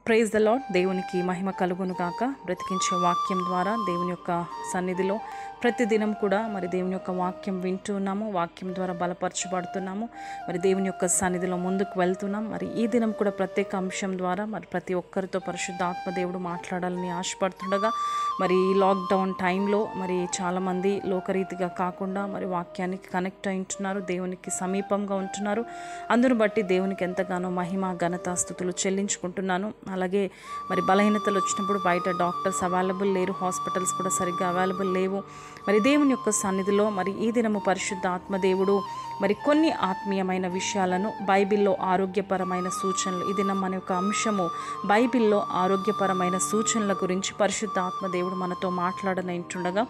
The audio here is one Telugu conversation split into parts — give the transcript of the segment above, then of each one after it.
Praise the lord. దేవునికి మహిమ కలుగును గాక. బ్రతికించే వాక్యం ద్వారా దేవుని యొక్క సన్నిధిలో ప్రతిదినం కూడా మరి దేవుని యొక్క వాక్యం వింటూ ఉన్నాము. వాక్యం ద్వారా బలపరచబడుతున్నాము. మరి దేవుని యొక్క సన్నిధిలో ముందుకు వెళ్తున్నాం. మరి ఈ దినం కూడా ప్రత్యేక అంశం ద్వారా మరి ప్రతి ఒక్కరితో పరిశుద్ధాత్మ దేవుడు మాట్లాడాలని ఆశపడుతుండగా మరి ఈ లాక్డౌన్ టైంలో మరి చాలామంది లోకరీతిగా కాకుండా మరి వాక్యానికి కనెక్ట్ అయి ఉంటున్నారు, దేవునికి సమీపంగా ఉంటున్నారు. అందును బట్టి దేవునికి ఎంతగానో మహిమ ఘనత స్తుతులు చెల్లించుకుంటున్నాను. అలాగే మరి బలహీనతలు వచ్చినప్పుడు బయట డాక్టర్స్ అవైలబుల్ లేరు, హాస్పిటల్స్ కూడా సరిగ్గా అవైలబుల్ లేవు. మరి దేవుని యొక్క సన్నిధిలో మరి ఈ దినము పరిశుద్ధ ఆత్మదేవుడు మరి కొన్ని ఆత్మీయమైన విషయాలను బైబిల్లో ఆరోగ్యపరమైన సూచనలు, ఈ దినం మన యొక్క అంశము బైబిల్లో ఆరోగ్యపరమైన సూచనల గురించి పరిశుద్ధ ఆత్మదేవుడు మనతో మాట్లాడనంటుండగా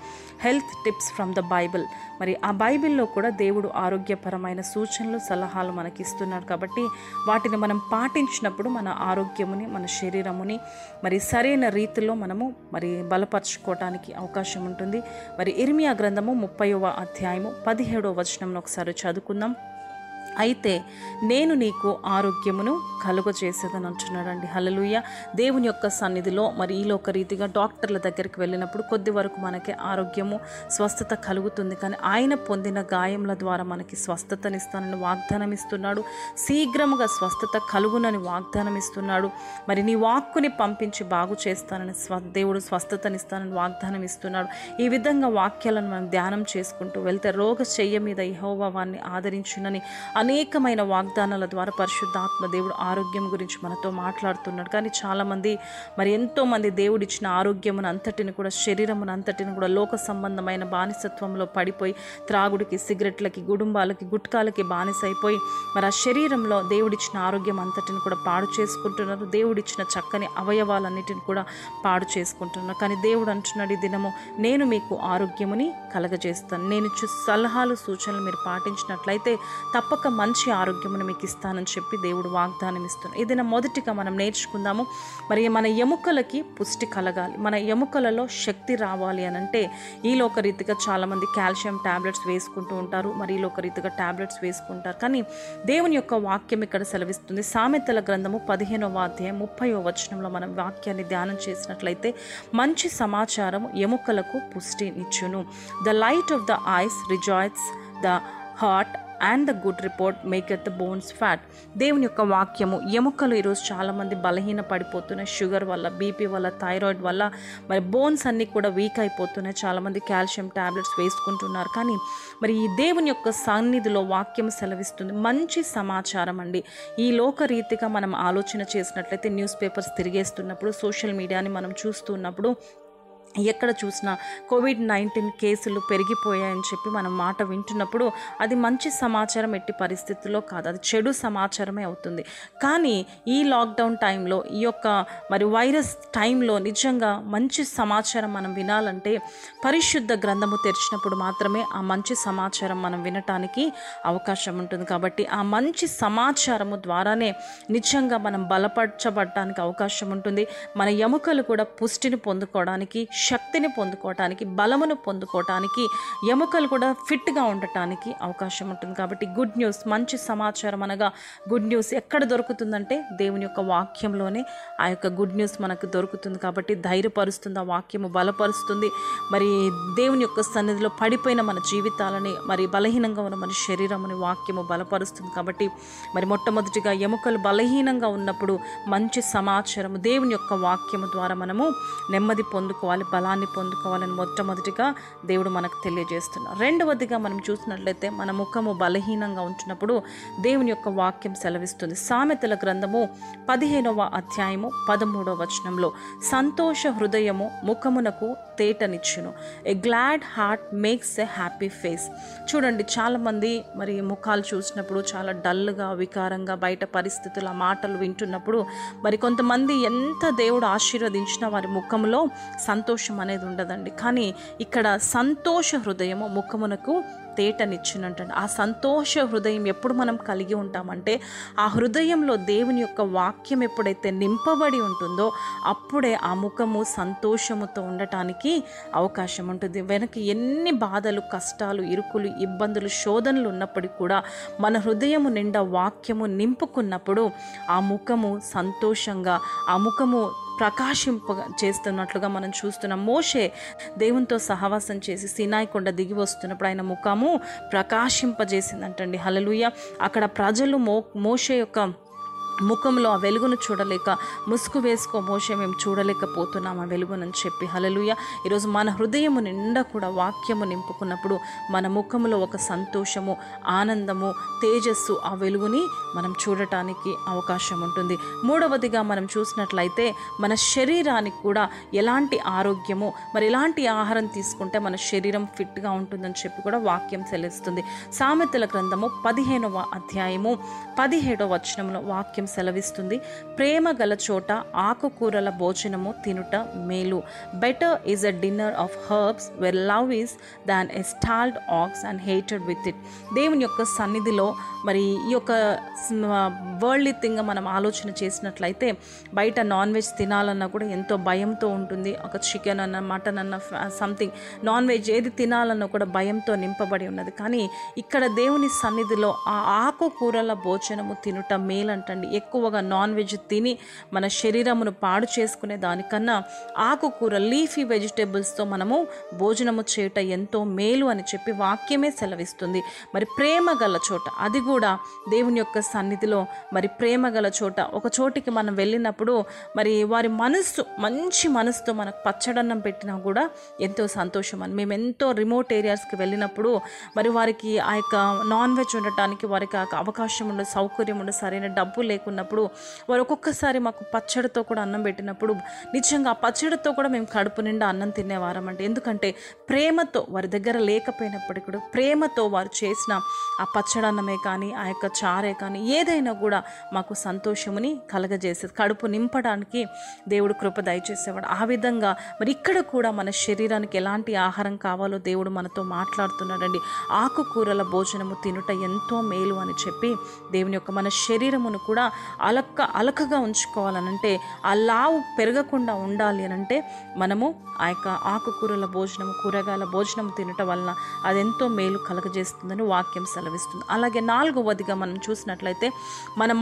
health tips from the Bible. మరి ఆ బైబిల్లో కూడా దేవుడు ఆరోగ్యపరమైన సూచనలు సలహాలు మనకి ఇస్తున్నాడు. కాబట్టి వాటిని మనం పాటించినప్పుడు మన ఆరోగ్యముని మన శరీరముని మరి సరైన రీతిలో మనము మరి బలపరచుకోవటానికి అవకాశం ఉంటుంది. మరి ఇర్మియా గ్రంథము 30వ అధ్యాయము 17వ వచనంలో ఒకసారి చదువుకుందాం. అయితే నేను నీకు ఆరోగ్యమును కలుగజేసేదని అంటున్నాడండి. హల్లెలూయా. దేవుని యొక్క సన్నిధిలో మరి ఈ లోక రీతిగా డాక్టర్ల దగ్గరికి వెళ్ళినప్పుడు కొద్ది వరకు మనకి ఆరోగ్యము స్వస్థత కలుగుతుంది. కానీ ఆయన పొందిన గాయముల ద్వారా మనకి స్వస్థతనిస్తానని వాగ్దానం ఇస్తున్నాడు. శీఘ్రముగా స్వస్థత కలుగునని వాగ్దానం ఇస్తున్నాడు. మరి నీ వాక్కుని పంపించి బాగు చేస్తానని దేవుడు స్వస్థతనిస్తానని వాగ్దానం ఇస్తున్నాడు. ఈ విధంగా వాక్యాలను మనం ధ్యానం చేసుకుంటూ వెళ్తే రోగ శయ్య మీద యెహోవా వారిని ఆదరించునని అనేకమైన వాగ్దానాల ద్వారా పరిశుద్ధాత్మ దేవుడు ఆరోగ్యం గురించి మనతో మాట్లాడుతున్నాడు. కానీ చాలామంది మరి ఎంతోమంది దేవుడిచ్చిన ఆరోగ్యమును అంతటిని కూడా శరీరమును అంతటిని కూడా లోక సంబంధమైన బానిసత్వంలో పడిపోయి త్రాగుడికి, సిగరెట్లకి, గుడుంబాలకి, గుట్కాలకి బానిసైపోయి మరి ఆ శరీరంలో దేవుడిచ్చిన ఆరోగ్యం అంతటిని కూడా పాడు చేసుకుంటున్నారు. దేవుడిచ్చిన చక్కని అవయవాలన్నిటిని కూడా పాడు చేసుకుంటున్నారు. కానీ దేవుడు అంటున్నాడు, ఈ దినము నేను మీకు ఆరోగ్యముని కలగజేస్తాను. నేను సలహాలు సూచనలు మీరు పాటించినట్లయితే తప్పక మంచి ఆరోగ్యమును మీకు ఇస్తానని చెప్పి దేవుడు వాగ్దానం ఇస్తున్నాడు. ఏదైనా మొదటిగా మనం నేర్చుకుందాము. మరి మన ఎముకలకి పుష్టి కలగాలి, మన ఎముకలలో శక్తి రావాలి అని అంటే ఈ లోకరీతిగా చాలామంది కాల్షియం టాబ్లెట్స్ వేసుకుంటూ ఉంటారు. మరి ఈ లోకరీతిగా టాబ్లెట్స్ వేసుకుంటారు. కానీ దేవుని యొక్క వాక్యం ఇక్కడ సెలవిస్తుంది. సామెతల గ్రంథము 15వ అధ్యాయం 30వ వచనంలో మనం వాక్యాన్ని ధ్యానం చేసినట్లయితే మంచి సమాచారం ఎముకలకు పుష్టినిచ్చును. The light of the eyes rejoices the heart and the good report maketh the bones fat. దేవుని యొక్క వాక్యము ఎముకలు ఈరోజు చాలామంది బలహీన పడిపోతున్నాయి. షుగర్ వల్ల, బీపీ వల్ల, థైరాయిడ్ వల్ల మరి బోన్స్ అన్నీ కూడా వీక్ అయిపోతున్నాయి. చాలామంది కాల్షియం టాబ్లెట్స్ వేసుకుంటున్నారు. కానీ మరి ఈ దేవుని యొక్క సన్నిధిలో వాక్యం సెలవిస్తుంది మంచి సమాచారం అండి. ఈ లోక రీతిగా మనం ఆలోచన చేసినట్లయితే న్యూస్ పేపర్స్ తిరిగేస్తున్నప్పుడు, సోషల్ మీడియాని మనం చూస్తున్నప్పుడు ఎక్కడ చూసినా కోవిడ్-19 కేసులు పెరిగిపోయాయని చెప్పి మనం మాట వింటున్నప్పుడు అది మంచి సమాచారం ఎట్టి పరిస్థితుల్లో కాదు, అది చెడు సమాచారమే అవుతుంది. కానీ ఈ లాక్డౌన్ టైంలో, ఈ యొక్క మరి వైరస్ టైంలో నిజంగా మంచి సమాచారం మనం వినాలంటే పరిశుద్ధ గ్రంథము తెరిచినప్పుడు మాత్రమే ఆ మంచి సమాచారం మనం వినటానికి అవకాశం ఉంటుంది. కాబట్టి ఆ మంచి సమాచారము ద్వారానే నిజంగా మనం బలపరచబడటానికి అవకాశం ఉంటుంది. మన ఎముకలు కూడా పుష్టిని పొందుకోవడానికి, శక్తిని పొందుకోవటానికి, బలమును పొందుకోవటానికి, ఎముకలు కూడా ఫిట్గా ఉండటానికి అవకాశం ఉంటుంది. కాబట్టి గుడ్ న్యూస్, మంచి సమాచారం అనగా గుడ్ న్యూస్ ఎక్కడ దొరుకుతుందంటే దేవుని యొక్క వాక్యంలోనే ఆ యొక్క గుడ్ న్యూస్ మనకు దొరుకుతుంది. కాబట్టి ధైర్యపరుస్తుంది ఆ వాక్యము, బలపరుస్తుంది. మరి దేవుని యొక్క సన్నిధిలో పడిపోయిన మన జీవితాలని, మరి బలహీనంగా ఉన్న మన శరీరముని వాక్యము బలపరుస్తుంది. కాబట్టి మరి మొట్టమొదటిగా ఎముకలు బలహీనంగా ఉన్నప్పుడు మంచి సమాచారము దేవుని యొక్క వాక్యము ద్వారా మనము నెమ్మది పొందుకోవాలి, బలాన్ని పొందుకోవాలని మొట్టమొదటిగా దేవుడు మనకు తెలియజేస్తున్నారు. రెండవదిగా మనం చూసినట్లయితే మన ముఖము బలహీనంగా ఉంటున్నప్పుడు దేవుని యొక్క వాక్యం సెలవిస్తుంది. సామెతల గ్రంథము 15వ అధ్యాయము 13వ వచనంలో సంతోష హృదయము ముఖమునకు తేటనిచ్చును, a glad heart makes a happy face. చూడండి, చాలామంది మరి ముఖాలు చూసినప్పుడు చాలా డల్గా, వికారంగా, బయట పరిస్థితుల మాటలు వింటున్నప్పుడు మరి కొంతమంది ఎంత దేవుడు ఆశీర్వదించినా వారి ముఖంలో సంతోషం అనేది ఉండదండి. కానీ ఇక్కడ సంతోష హృదయము ముఖమునకు తేటనిచ్చునంటండి. ఆ సంతోష హృదయం ఎప్పుడు మనం కలిగి ఉంటామంటే ఆ హృదయంలో దేవుని యొక్క వాక్యం ఎప్పుడైతే నింపబడి ఉంటుందో అప్పుడే ఆ ముఖము సంతోషముతో ఉండటానికి అవకాశం ఉంటుంది. వెనక ఎన్ని బాధలు, కష్టాలు, ఇరుకులు, ఇబ్బందులు, శోధనలు ఉన్నప్పటికీ కూడా మన హృదయము నిండా వాక్యము నింపుకున్నప్పుడు ఆ ముఖము సంతోషంగా, ఆ ముఖము ప్రకాశింప చేస్తున్నట్లుగా మనం చూస్తున్నాం. మోషే దేవునితో సహవాసం చేసి సీనాయి కొండ దిగి వస్తున్నప్పుడు ఆయన ముఖము ప్రకాశింపజేసిందంటండి. హల్లెలూయా. అక్కడ ప్రజలు మోషే యొక్క ముఖంలో ఆ వెలుగును చూడలేక ముసుగు వేసుకో మోషే మేము చూడలేకపోతున్నాం ఆ వెలుగునని చెప్పి. హల్లెలూయా. ఈరోజు మన హృదయము నిండా కూడా వాక్యము నింపుకున్నప్పుడు మన ముఖంలో ఒక సంతోషము, ఆనందము, తేజస్సు, ఆ వెలుగుని మనం చూడటానికి అవకాశం ఉంటుంది. మూడవదిగా మనం చూసినట్లయితే మన శరీరానికి కూడా ఎలాంటి ఆరోగ్యము, మరి ఎలాంటి ఆహారం తీసుకుంటే మన శరీరం ఫిట్గా ఉంటుందని చెప్పి కూడా వాక్యం సెలవిస్తుంది. సామెతల గ్రంథము 15వ అధ్యాయము 17వ వచనంలో వాక్యం సెలవిస్తుంది. ప్రేమ గల చోట ఆకుకూరల భోజనము తినుట మేలు. Better is a dinner of herbs where love is than a stalled aux and hated with it. దేవుని యొక్క సన్నిధిలో మరి ఈ యొక్క వరల్డ్లీ థింగ్ మనం ఆలోచన చేసినట్లయితే బయట నాన్ వెజ్ తినాలన్నా కూడా ఎంతో భయంతో ఉంటుంది. ఒక చికెన్ అన్న, మటన్ అన్న, సంథింగ్ నాన్ వెజ్ ఏది తినాలన్నా కూడా భయంతో నింపబడి ఉన్నది. కానీ ఇక్కడ దేవుని సన్నిధిలో ఆ ఆకుకూరల భోజనము తినుట మేలంటండి. ఎక్కువగా నాన్ వెజ్ తిని మన శరీరమును పాడు చేసుకునే దానికన్నా ఆకుకూర, లీఫీ వెజిటేబుల్స్తో మనము భోజనము చేయట ఎంతో మేలు అని చెప్పి వాక్యమే సెలవిస్తుంది. మరి ప్రేమ గల చోట, అది కూడా దేవుని యొక్క సన్నిధిలో మరి ప్రేమ గల చోట, ఒక చోటికి మనం వెళ్ళినప్పుడు మరి వారి మనస్సు, మంచి మనసుతో మనకు పచ్చడన్నం పెట్టినా కూడా ఎంతో సంతోషం అని. మేము ఎంతో రిమోట్ ఏరియాస్కి వెళ్ళినప్పుడు మరి వారికి ఆ యొక్క నాన్ వెజ్ ఉండటానికి వారికి అవకాశం ఉండదు, సౌకర్యం ఉండదు, సరైన డబ్బు లేకున్నప్పుడు వారు ఒక్కొక్కసారి మాకు పచ్చడితో కూడా అన్నం పెట్టినప్పుడు నిజంగా ఆ పచ్చడితో కూడా మేము కడుపు నిండా అన్నం తినేవారం అంటే. ఎందుకంటే ప్రేమతో, వారి దగ్గర లేకపోయినప్పటికీ కూడా ప్రేమతో వారు చేసిన ఆ పచ్చడన్నమే కానీ, ఆ యొక్క చారే కానీ, ఏదైనా కూడా మాకు సంతోషముని కలగజేసేది, కడుపు నింపడానికి దేవుడు కృప దయచేసేవాడు. ఆ విధంగా మరి ఇక్కడ కూడా మన శరీరానికి ఎలాంటి ఆహారం కావాలో దేవుడు మనతో మాట్లాడుతున్నాడండి. ఆకుకూరల భోజనము తినుట ఎంతో మేలు అని చెప్పి దేవుని యొక్క మన శరీరమును కూడా అలకగా ఉంచుకోవాలనంటే, ఆ లావు పెరగకుండా ఉండాలి అనంటే మనము ఆ యొక్క ఆకుకూరల భోజనము, కూరగాయల భోజనం తినటం వలన అదెంతో మేలు కలగజేస్తుందని వాక్యం సెలవిస్తుంది. అలాగే 4వదిగా మనం చూసినట్లయితే మన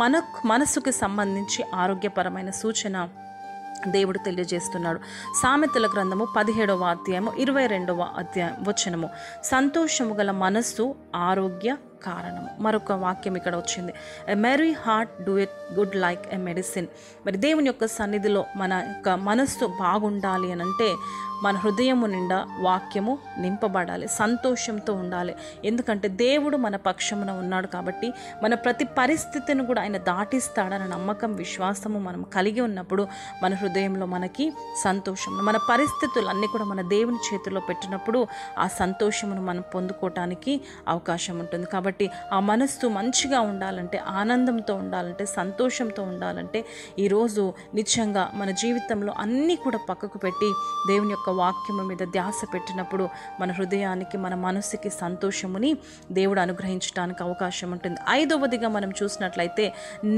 మనసుకు సంబంధించి ఆరోగ్యపరమైన సూచన దేవుడు తెలియజేస్తున్నాడు. సామెతల గ్రంథము 17వ అధ్యాయము 22వ వచనము, సంతోషము గల మనస్సు ఆరోగ్య కారణము. మరొక వాక్యం ఇక్కడ వచ్చింది, a merry heart do it good like a medicine. మరి దేవుని యొక్క సన్నిధిలో మన యొక్క మనస్సు బాగుండాలి అని అంటే మన హృదయము నిండా వాక్యము నింపబడాలి, సంతోషంతో ఉండాలి. ఎందుకంటే దేవుడు మన పక్షమున ఉన్నాడు కాబట్టి మన ప్రతి పరిస్థితిని కూడా ఆయన దాటిస్తాడన్న నమ్మకం, విశ్వాసము మనం కలిగి ఉన్నప్పుడు మన హృదయంలో మనకి సంతోషం, మన పరిస్థితులన్నీ కూడా మన దేవుని చేతిలో పెట్టినప్పుడు ఆ సంతోషమును మనం పొందుకోవటానికి అవకాశం ఉంటుంది. కాబట్టి ఆ మనస్సు మంచిగా ఉండాలంటే, ఆనందంతో ఉండాలంటే, సంతోషంతో ఉండాలంటే ఈరోజు నిజంగా మన జీవితంలో అన్నీ కూడా పక్కకు పెట్టి దేవుని యొక్క వాక్యము మీద ధ్యాస పెట్టినప్పుడు మన హృదయానికి, మన మనసుకి సంతోషముని దేవుడు అనుగ్రహించడానికి అవకాశం ఉంటుంది. 5వదిగా మనం చూసినట్లయితే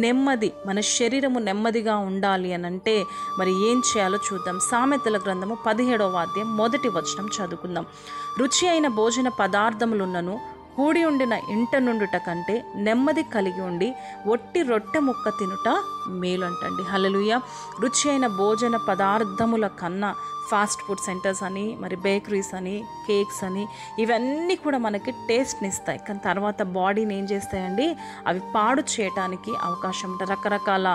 నెమ్మది, మన శరీరము నెమ్మదిగా ఉండాలి అని అంటే మరి ఏం చేయాలో చూద్దాం. సామెతల గ్రంథము 17వ అధ్యాయం 1వ వచనం చదువుకుందాం. రుచి అయిన భోజన పదార్థములున్నను కూడి ఉండిన ఇంట నుండుట కంటే నెమ్మది కలిగి ఉండి ఒట్టి రొట్టె ముక్క తినుట మేలు అంటండి. హల్లెలూయా. రుచి అయిన భోజన పదార్థముల కన్నా ఫాస్ట్ ఫుడ్ సెంటర్స్ అని, మరి బేకరీస్ అని, కేక్స్ అని, ఇవన్నీ కూడా మనకి టేస్ట్ని ఇస్తాయి, కానీ తర్వాత బాడీని ఏం చేస్తాయండి, అవి పాడు చేయటానికి అవకాశం ఉంటుంది. రకరకాల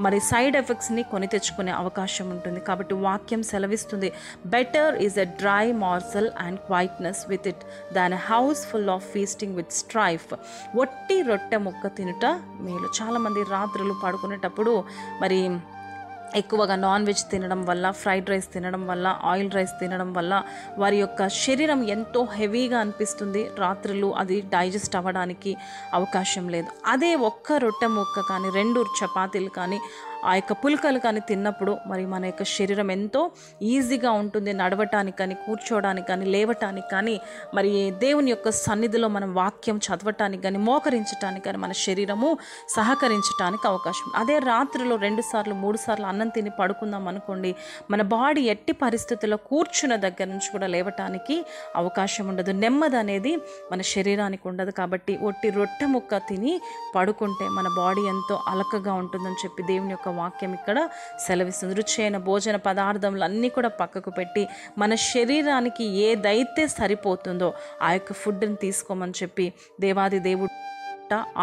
మరి సైడ్ ఎఫెక్ట్స్ని కొని తెచ్చుకునే అవకాశం ఉంటుంది. కాబట్టి వాక్యం సెలవిస్తుంది, better is a dry morsel and quietness with it than a house full of feasting with strife. ఒట్టి రొట్టె ముక్క తినుట మేలు. చాలామంది రాత్రులు పడుకునేటప్పుడు మరి ఎక్కువగా నాన్ వెజ్ తినడం వల్ల, ఫ్రైడ్ రైస్ తినడం వల్ల, ఆయిల్ రైస్ తినడం వల్ల వారి యొక్క శరీరం ఎంతో హెవీగా అనిపిస్తుంది. రాత్రులు అది డైజెస్ట్ అవ్వడానికి అవకాశం లేదు. అదే ఒక్క రొట్టె ముక్క కానీ, 2 చపాతీలు కానీ ఆ యొక్క పుల్కలు కానీ తిన్నప్పుడు మరి మన యొక్క శరీరం ఎంతో ఈజీగా ఉంటుంది, నడవటానికి కానీ, కూర్చోవడానికి కానీ, లేవటానికి కానీ, మరి దేవుని యొక్క సన్నిధిలో మనం వాక్యం చదవటానికి కానీ, మోకరించటానికి కానీ మన శరీరము సహకరించటానికి అవకాశం. అదే రాత్రిలో 2 సార్లు 3 సార్లు అన్నం తిని పడుకుందాం అనుకోండి, మన బాడీ ఎట్టి పరిస్థితుల్లో కూర్చున్న దగ్గర నుంచి కూడా లేవటానికి అవకాశం ఉండదు. నెమ్మది అనేది మన శరీరానికి ఉండదు. కాబట్టి ఒట్టి రొట్టె ముక్క తిని పడుకుంటే మన బాడీ ఎంతో అలకగా ఉంటుందని చెప్పి దేవుని యొక్క వాక్యం ఇక్కడ సెలవిస్తుంది. రుచి అయిన భోజన పదార్థములు అన్నీ కూడా పక్కకు పెట్టి మన శరీరానికి ఏదైతే సరిపోతుందో ఆ యొక్క ఫుడ్ని తీసుకోమని చెప్పి దేవాది దేవుడు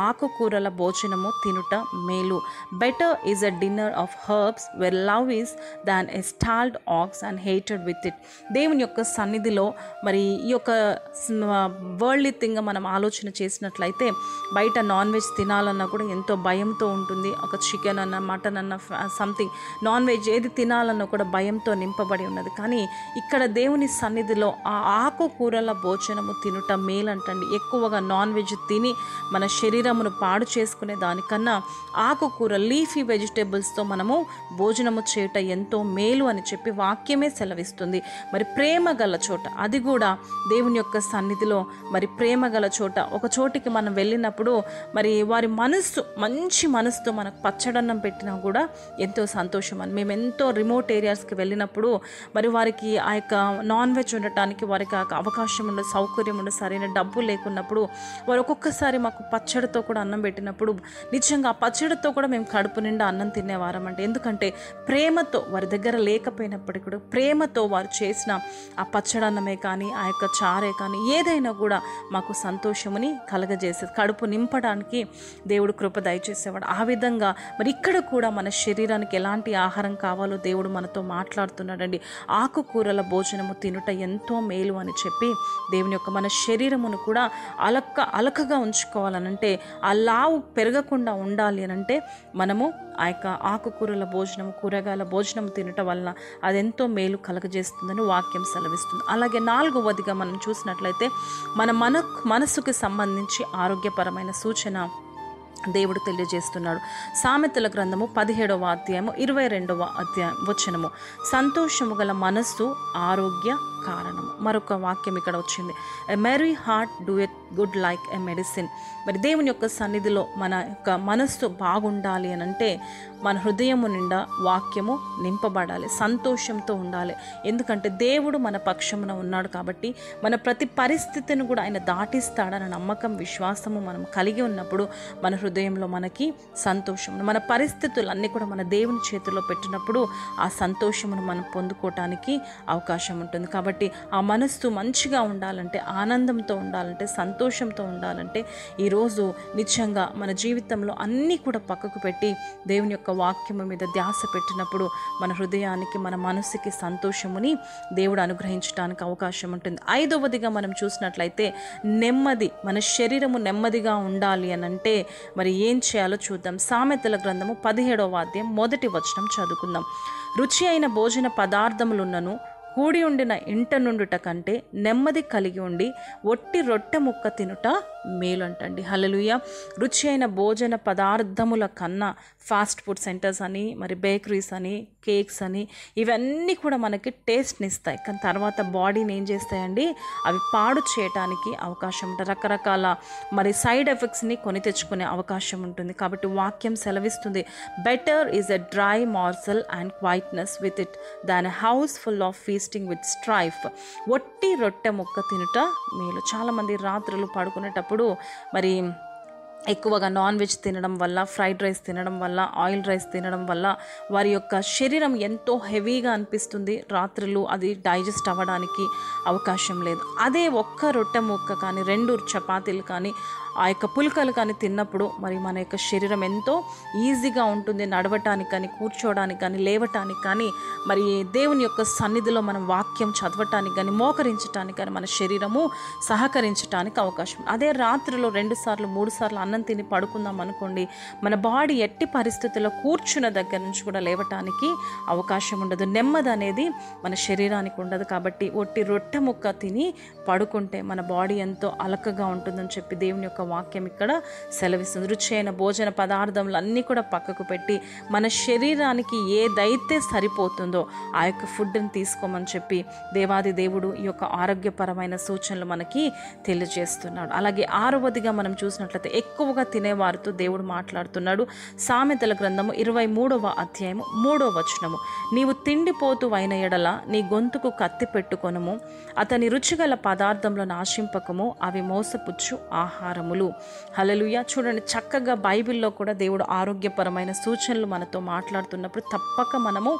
ఆకుకూరల భోజనము తినుట మేలు. Better is a dinner of herbs where love is than a stalled aux and hated with it. దేవుని యొక్క సన్నిధిలో మరి ఈ యొక్క వరల్డ్లీ థింగ్ మనం ఆలోచన చేసినట్లయితే బయట నాన్ వెజ్ తినాలన్నా కూడా ఎంతో భయంతో ఉంటుంది. ఒక చికెన్ అన్న, మటన్ అన్న, సంథింగ్ నాన్ వెజ్ ఏది తినాలన్నా కూడా భయంతో నింపబడి ఉన్నది. కానీ ఇక్కడ దేవుని సన్నిధిలో ఆ ఆకుకూరల భోజనము తినుట మేలంటండి. ఎక్కువగా నాన్ వెజ్ తిని మన శరీరమును పాడు చేసుకునే దానికన్నా ఆకుకూర లీఫీ వెజిటేబుల్స్తో మనము భోజనము చేయట ఎంతో మేలు అని చెప్పి వాక్యమే సెలవిస్తుంది. మరి ప్రేమ గల చోట, అది కూడా దేవుని యొక్క సన్నిధిలో మరి ప్రేమ గల చోట, ఒక చోటికి మనం వెళ్ళినప్పుడు మరి వారి మనస్సు మంచి మనసుతో మనకు పచ్చడన్నం పెట్టినా కూడా ఎంతో సంతోషం అని. మేము ఎంతో రిమోట్ ఏరియాస్కి వెళ్ళినప్పుడు మరి వారికి ఆ యొక్క నాన్ వెజ్ ఉండటానికి వారికి అవకాశం ఉండదు, సౌకర్యం ఉండదు, సరైన డబ్బు లేకున్నప్పుడు వారు ఒక్కొక్కసారి మాకు పచ్చడితో కూడా అన్నం పెట్టినప్పుడు నిజంగా ఆ పచ్చడితో కూడా మేము కడుపు నిండా అన్నం తినేవారం అంటే. ఎందుకంటే ప్రేమతో, వారి దగ్గర లేకపోయినప్పటికీ కూడా ప్రేమతో వారు చేసిన ఆ పచ్చడన్నమే కానీ, ఆ యొక్క చారే కానీ ఏదైనా కూడా మాకు సంతోషముని కలగజేసేది, కడుపు నింపడానికి దేవుడు కృప దయచేసేవాడు. ఆ విధంగా మరి ఇక్కడ కూడా మన శరీరానికి ఎలాంటి ఆహారం కావాలో దేవుడు మనతో మాట్లాడుతున్నాడండి. ఆకుకూరల భోజనము తినుట ఎంతో మేలు అని చెప్పి దేవుని యొక్క మన శరీరమును కూడా అలకగా ఉంచుకోవాలనంటే, ఆ లావు పెరగకుండా ఉండాలి అనంటే మనము ఆ యొక్క ఆకుకూరల భోజనం, కూరగాయల భోజనం తినటం వలన అదెంతో మేలు కలగజేస్తుందని వాక్యం సెలవిస్తుంది. అలాగే 4వదిగా మనం చూసినట్లయితే మన మనసుకు సంబంధించి ఆరోగ్యపరమైన సూచన దేవుడు తెలియజేస్తున్నాడు. సామెతల గ్రంథము 17వ అధ్యాయము 22వ వచనము, సంతోషము గల మనస్సు ఆరోగ్య కారణము. మరొక వాక్యం ఇక్కడ వచ్చింది, a merry heart do it good like a medicine. మరి దేవుని యొక్క సన్నిధిలో మన యొక్క మనస్సు బాగుండాలి అని అంటే మన హృదయము నిండా వాక్యము నింపబడాలి, సంతోషంతో ఉండాలి. ఎందుకంటే దేవుడు మన పక్షమున ఉన్నాడు కాబట్టి మన ప్రతి పరిస్థితిని కూడా ఆయన దాటిస్తాడన్న నమ్మకం, విశ్వాసము మనం కలిగి ఉన్నప్పుడు మన హృదయంలో మనకి సంతోషం, మన పరిస్థితులన్నీ కూడా మన దేవుని చేతిలో పెట్టినప్పుడు ఆ సంతోషమును మనం పొందుకోవటానికి అవకాశం ఉంటుంది. కాబట్టి ఆ మనస్సు మంచిగా ఉండాలంటే, ఆనందంతో ఉండాలంటే, సంతోషంతో ఉండాలంటే ఈరోజు నిజంగా మన జీవితంలో అన్నీ కూడా పక్కకు పెట్టి దేవుని యొక్క వాక్యము మీద ధ్యాస పెట్టినప్పుడు మన హృదయానికి, మన మనసుకి సంతోషముని దేవుడు అనుగ్రహించడానికి అవకాశం ఉంటుంది. 5వదిగా మనం చూసినట్లయితే నెమ్మది, మన శరీరము నెమ్మదిగా ఉండాలి అని అంటే మరి ఏం చేయాలో చూద్దాం. సామెతల గ్రంథము 17వ అధ్యాయం 1వ వచనం చదువుకుందాం. రుచి అయిన భోజన పదార్థములున్నను కూడి ఉండిన ఇంట నుండుట కంటే నెమ్మది కలిగి ఉండి ఒట్టి రొట్టె ముక్క తినుట మేలు అంటండి. హల్లెలూయా. రుచి అయిన భోజన పదార్థముల కన్నా ఫాస్ట్ ఫుడ్ సెంటర్స్ అని, మరి బేకరీస్ అని, కేక్స్ అని, ఇవన్నీ కూడా మనకి టేస్ట్ని ఇస్తాయి, కానీ తర్వాత బాడీని ఏం చేస్తాయండి, అవి పాడు చేయటానికి అవకాశం ఉంటుంది. రకరకాల మరి సైడ్ ఎఫెక్ట్స్ని కొని తెచ్చుకునే అవకాశం ఉంటుంది. కాబట్టి వాక్యం సెలవిస్తుంది, better is a dry morsel and quietness with it than a house full of feasting with strife. ఒట్టి రొట్టె ముక్క తినుట మేలు. చాలామంది రాత్రులు పడుకునేటప్పుడు మరి ఎక్కువగా నాన్ వెజ్ తినడం వల్ల, ఫ్రైడ్ రైస్ తినడం వల్ల, ఆయిల్ రైస్ తినడం వల్ల వారి యొక్క శరీరం ఎంతో హెవీగా అనిపిస్తుంది. రాత్రులు అది డైజెస్ట్ అవ్వడానికి అవకాశం లేదు. అదే ఒక్క రొట్టె ముక్క కానీ, 2 చపాతీలు కానీ, ఆ యొక్క పుల్కలు కానీ తిన్నప్పుడు మరి మన యొక్క శరీరం ఎంతో ఈజీగా ఉంటుంది, నడవటానికి కానీ, కూర్చోవడానికి కానీ, లేవటానికి కానీ, మరి దేవుని యొక్క సన్నిధిలో మనం వాక్యం చదవటానికి కానీ, మోకరించటానికి కానీ మన శరీరము సహకరించడానికి అవకాశం. అదే రాత్రిలో 2 సార్లు 3 సార్లు అన్నం తిని పడుకుందాం అనుకోండి, మన బాడీ ఎట్టి పరిస్థితుల్లో కూర్చున్న దగ్గర నుంచి కూడా లేవటానికి అవకాశం ఉండదు. నెమ్మది అనేది మన శరీరానికి ఉండదు. కాబట్టి ఒట్టి రొట్టె ముక్క తిని పడుకుంటే మన బాడీ ఎంతో అలకగా ఉంటుందని చెప్పి దేవుని యొక్క వాక్యం ఇక్కడ సెలవిస్తుంది. రుచి అయిన భోజన పదార్థములు అన్నీ కూడా పక్కకు పెట్టి మన శరీరానికి ఏదైతే సరిపోతుందో ఆ యొక్క ఫుడ్ని తీసుకోమని చెప్పి దేవాది దేవుడు ఈ యొక్క ఆరోగ్యపరమైన సూచనలు మనకి తెలియజేస్తున్నాడు. అలాగే 6వదిగా మనం చూసినట్లయితే ఎక్కువగా తినేవారితో దేవుడు మాట్లాడుతున్నాడు. సామెతల గ్రంథము 23వ అధ్యాయము 3వ వచనము, నీవు తిండిపోతు అయిన ఎడల నీ గొంతుకు కత్తి పెట్టుకొనుము, అతని రుచిగల పదార్థంలో నాశింపకము, అవి మోసపుచ్చు ఆహారములు. హల్లెలూయా. చూడండి, చక్కగా బైబిల్లో కూడా దేవుడు ఆరోగ్యపరమైన సూచనలు మనతో మాట్లాడుతున్నప్పుడు తప్పక మనము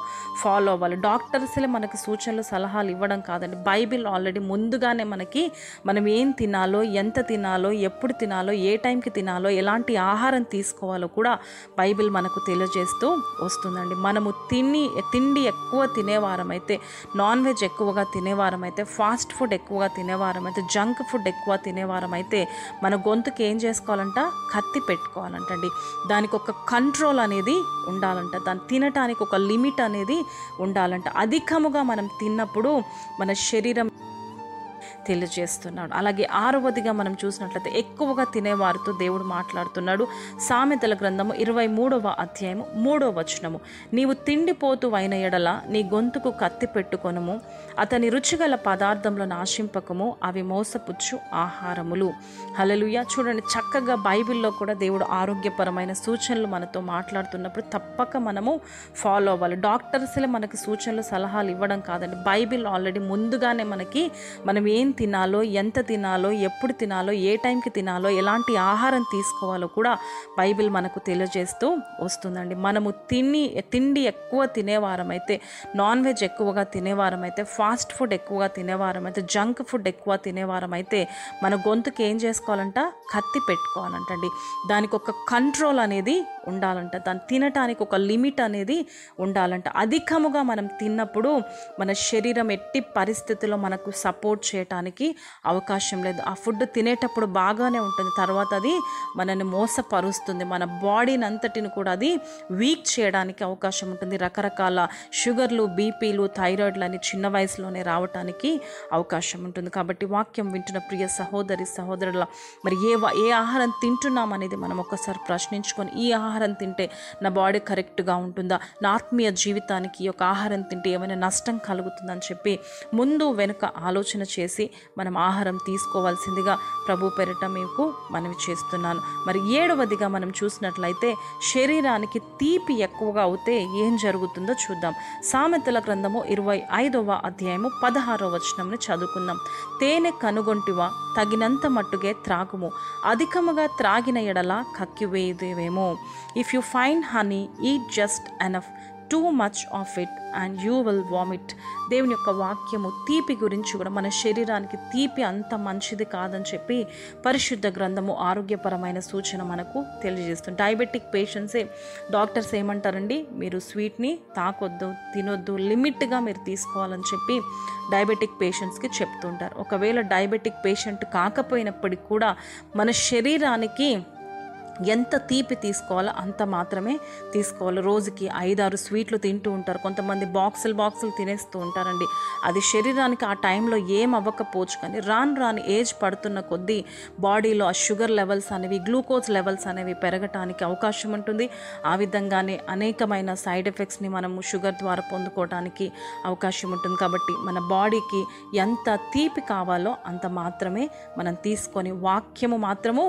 ఫాలో అవ్వాలి. డాక్టర్స్లే మనకు సూచనలు సలహాలు ఇవ్వడం కాదండి. బైబిల్ ఆల్రెడీ ముందుగానే మనకి మనం ఏం తినాలో, ఎంత తినాలో, ఎప్పుడు తినాలో, ఏ టైంకి తినాలో, ఎలాంటి ఆహారం తీసుకోవాలో కూడా బైబిల్ మనకు తెలియజేస్తూ వస్తుందండి. మనము తిండి ఎక్కువ తినేవారమైతే, నాన్ వెజ్ ఎక్కువగా తినేవారమైతే, ఫాస్ట్ ఫుడ్ ఎక్కువగా తినేవారమైతే, జంక్ ఫుడ్ ఎక్కువ తినేవారమైతే మన గొంతుకి ఏం చేసుకోవాలంట? కత్తి పెట్టుకోవాలంటండి. దానికి ఒక కంట్రోల్ అనేది ఉండాలంట. దాన్ని తినటానికి ఒక లిమిట్ అనేది ఉండాలంట. అధికముగా మనం తిన్నప్పుడు మన శరీరం తెలియజేస్తున్నాడు. అలాగే 6వదిగా మనం చూసినట్లయితే ఎక్కువగా తినేవారితో దేవుడు మాట్లాడుతున్నాడు. సామెతల గ్రంథము 23వ అధ్యాయము 3వ వచనము, నీవు తిండిపోతు అయిన ఎడల నీ గొంతుకు కత్తి పెట్టుకొనుము, అతని రుచిగల పదార్థంలో నాశింపకము, అవి మోసపుచ్చు ఆహారములు. హల్లెలూయా. చూడండి, చక్కగా బైబిల్లో కూడా దేవుడు ఆరోగ్యపరమైన సూచనలు మనతో మాట్లాడుతున్నప్పుడు తప్పక మనము ఫాలో అవ్వాలి. డాక్టర్స్లే మనకు సూచనలు సలహాలు ఇవ్వడం కాదండి. బైబిల్ ఆల్రెడీ ముందుగానే మనకి మనం ఏం తినాలో, ఎంత తినాలో, ఎప్పుడు తినాలో, ఏ టైంకి తినాలో, ఎలాంటి ఆహారం తీసుకోవాలో కూడా బైబిల్ మనకు తెలియజేస్తూ వస్తుందండి. మనము తిండి ఎక్కువ తినేవారమైతే, నాన్ వెజ్ ఎక్కువగా తినేవారమైతే, ఫాస్ట్ ఫుడ్ ఎక్కువగా తినేవారమైతే, జంక్ ఫుడ్ ఎక్కువ తినేవారమైతే మన గొంతుకి ఏం చేసుకోవాలంట? కత్తి పెట్టుకోవాలంటండి. దానికి ఒక కంట్రోల్ అనేది ఉండాలంట. దాన్ని తినటానికి ఒక లిమిట్ అనేది ఉండాలంట. అధికముగా మనం తిన్నప్పుడు మన శరీరం ఎట్టి పరిస్థితుల్లో మనకు సపోర్ట్ చేయటానికి అవకాశం లేదు. ఆ ఫుడ్ తినేటప్పుడు బాగానే ఉంటుంది, తర్వాత అది మనని మోసపరుస్తుంది. మన బాడీని అంతటిని కూడా అది వీక్ చేయడానికి అవకాశం ఉంటుంది. రకరకాల షుగర్లు, బీపీలు, థైరాయిడ్లు అని చిన్న వయసులోనే రావటానికి అవకాశం ఉంటుంది. కాబట్టి వాక్యం వింటున్న ప్రియ సహోదరి సహోదరుల, మరి ఏ ఆహారం తింటున్నాం అనేది మనం ఒకసారి ప్రశ్నించుకొని, ఈ ఆహారం తింటే నా బాడీ కరెక్ట్గా ఉంటుందా, నా ఆత్మీయ జీవితానికి ఈ యొక్క ఆహారం తింటే ఏమైనా నష్టం కలుగుతుందని చెప్పి ముందు వెనుక ఆలోచన చేసి మనం ఆహారం తీసుకోవాల్సిందిగా ప్రభు పేరిట మీకు మనవి చేస్తున్నాను. మరి 7వదిగా మనం చూసినట్లయితే శరీరానికి తీపి ఎక్కువగా అవుతే ఏం జరుగుతుందో చూద్దాం. సామెతల గ్రంథము 25వ అధ్యాయము 16వ వచనంని చదువుకుందాం. తేనె కనుగొంటివా, తగినంత మట్టుగే త్రాగుము, అధికముగా త్రాగిన ఎడల కక్కివేయుదేవేమో. If you find honey, eat just enough, too much of it and you will vomit. దేవుని యొక్క వాక్యము తీపి గురించి కూడా, మన శరీరానికి తీపి అంత మంచిది కాదని చెప్పి పరిశుద్ధ గ్రంథము ఆరోగ్యపరమైన సూచన మనకు తెలియజేస్తుంది. డయాబెటిక్ పేషెంట్సే డాక్టర్స్ ఏమంటారండి, మీరు స్వీట్ని తాకొద్దు, తినొద్దు, లిమిట్గా మీరు తీసుకోవాలని చెప్పి డయాబెటిక్ పేషెంట్స్కి చెప్తుంటారు. ఒకవేళ డయాబెటిక్ పేషెంట్ కాకపోయినప్పటికీ కూడా మన శరీరానికి ఎంత తీపి తీసుకోవాలో అంత మాత్రమే తీసుకోవాలి. రోజుకి 5-6 స్వీట్లు తింటూ ఉంటారు. కొంతమంది బాక్సులు తినేస్తూ ఉంటారండి. అది శరీరానికి ఆ టైంలో ఏం అవ్వకపోవచ్చు, కానీ రాను ఏజ్ పడుతున్న కొద్దీ బాడీలో ఆ షుగర్ లెవెల్స్ అనేవి, గ్లూకోజ్ లెవెల్స్ అనేవి పెరగటానికి అవకాశం ఉంటుంది. ఆ విధంగానే అనేకమైన సైడ్ ఎఫెక్ట్స్ని మనము షుగర్ ద్వారా పొందుకోవడానికి అవకాశం ఉంటుంది. కాబట్టి మన బాడీకి ఎంత తీపి కావాలో అంత మాత్రమే మనం తీసుకొని, వాక్యము మాత్రము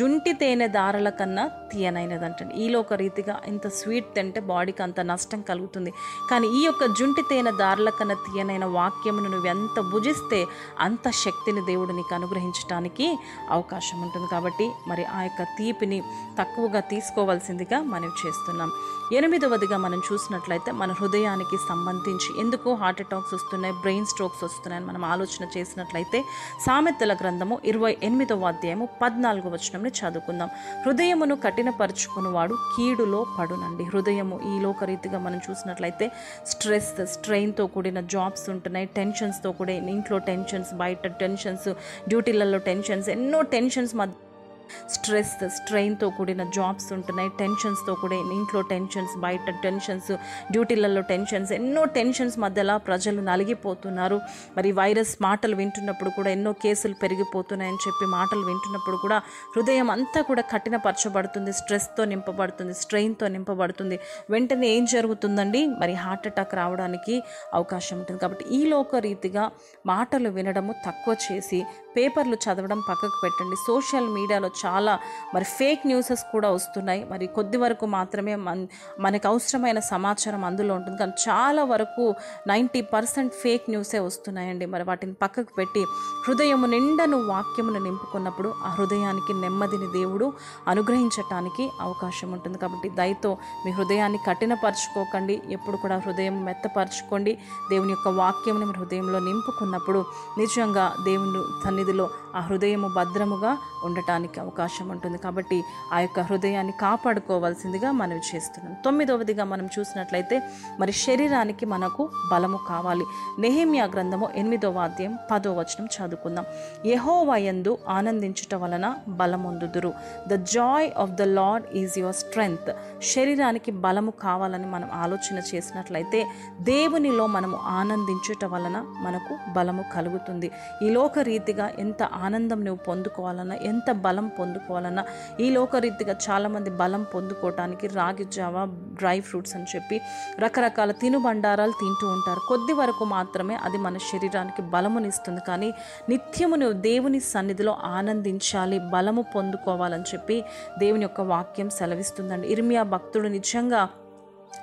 జుంటి తేనె దారల కన్నా తీయనైనదంటండి. ఈలోక రీతిగా ఇంత స్వీట్ తింటే బాడీకి అంత నష్టం కలుగుతుంది. కానీ ఈ యొక్క జుంటి తేనె దారుల కన్నా తీయనైన వాక్యమును నువ్వు ఎంత భుజిస్తే అంత శక్తిని దేవుడు నీకు అనుగ్రహించడానికి అవకాశం ఉంటుంది. కాబట్టి మరి ఆ యొక్క తీపిని తక్కువగా తీసుకోవాల్సిందిగా మనం చేస్తున్నాం. 8వదిగా మనం చూసినట్లయితే మన హృదయానికి సంబంధించి ఎందుకు హార్ట్ అటాక్స్ వస్తున్నాయి, బ్రెయిన్ స్ట్రోక్స్ వస్తున్నాయని మనం ఆలోచన చేసినట్లయితే సామెతల గ్రంథము 28వ అధ్యాయము 14వ వచనంని చదువుకుందాం. హృదయమును కఠినపరుచుకున్నవాడు కీడులో పడునండి. హృదయము ఈ లోకరీతిగా మనం చూసినట్లయితే స్ట్రెయిన్తో కూడిన జాబ్స్ ఉంటున్నాయి, టెన్షన్స్తో కూడిన ఇంట్లో టెన్షన్స్, బయట టెన్షన్స్, డ్యూటీలలో టెన్షన్స్, ఎన్నో టెన్షన్స్ స్ట్రెయిన్తో కూడిన జాబ్స్ ఉంటున్నాయి, టెన్షన్స్తో కూడిన ఇంట్లో టెన్షన్స్, బయట టెన్షన్స్, డ్యూటీలలో టెన్షన్స్, ఎన్నో టెన్షన్స్ మధ్యలో ప్రజలు నలిగిపోతున్నారు. మరి వైరస్ మాటలు వింటున్నప్పుడు కూడా ఎన్నో కేసులు పెరిగిపోతున్నాయని చెప్పి మాటలు వింటున్నప్పుడు కూడా హృదయం అంతా కూడా కఠినపరచబడుతుంది, స్ట్రెస్తో నింపబడుతుంది, స్ట్రెయిన్తో నింపబడుతుంది. వెంటనే ఏం జరుగుతుందండి? మరి హార్ట్ అటాక్ రావడానికి అవకాశం ఉంటుంది. కాబట్టి ఈ లోకరీతిగా మాటలు వినడము తక్కువ చేసి పేపర్లు చదవడం పక్కకు పెట్టండి. సోషల్ మీడియాలో చాలా మరి ఫేక్ న్యూసెస్ కూడా వస్తున్నాయి. మరి కొద్ది వరకు మాత్రమే మనకు అవసరమైన సమాచారం అందులో ఉంటుంది, కానీ చాలా వరకు 90% ఫేక్ న్యూసే వస్తున్నాయండి. మరి వాటిని పక్కకు పెట్టి హృదయము నిండా నువ్వు వాక్యమును నింపుకున్నప్పుడు ఆ హృదయానికి నెమ్మదిని దేవుడు అనుగ్రహించటానికి అవకాశం ఉంటుంది. కాబట్టి దయతో మీ హృదయాన్ని కఠినపరచుకోకండి, ఎప్పుడు కూడా హృదయం మెత్తపరచుకోండి. దేవుని యొక్క వాక్యమును మీ హృదయంలో నింపుకున్నప్పుడు నిజంగా దేవుని సన్నిధిలో ఆ హృదయము భద్రముగా ఉండటానికి అవకాశం ఉంటుంది. కాబట్టి ఆ యొక్క హృదయాన్ని కాపాడుకోవాల్సిందిగా మనవి చేస్తున్నాం. 9వదిగా మనం చూసినట్లయితే మరి శరీరానికి మనకు బలము కావాలి. నెహెమ్యా గ్రంథము 8వ అధ్యాయం 10వ వచనం చదువుకుందాం. యెహోవా యందు ఆనందించుట వలన బలమొందుదురు. The joy of the Lord is your strength. శరీరానికి బలము కావాలని మనం ఆలోచన చేసినట్లయితే దేవునిలో మనము ఆనందించుట వలన మనకు బలము కలుగుతుంది. ఈ లోకరీతిగా ఎంత ఆనందం నువ్వు పొందుకోవాలన్నా, ఎంత బలం పొందుకోవాలన్నా, ఈ లోకరీతిగా చాలామంది బలం పొందుకోవటానికి రాగి జావా, డ్రై ఫ్రూట్స్ అని చెప్పి రకరకాల తినుబండారాలు తింటూ ఉంటారు. కొద్ది వరకు మాత్రమే అది మన శరీరానికి బలమునిస్తుంది. కానీ నిత్యము నువ్వు దేవుని సన్నిధిలో ఆనందించాలి, బలము పొందుకోవాలని చెప్పి దేవుని యొక్క వాక్యం సెలవిస్తుందండి. ఇర్మియా భక్తుడు నిజంగా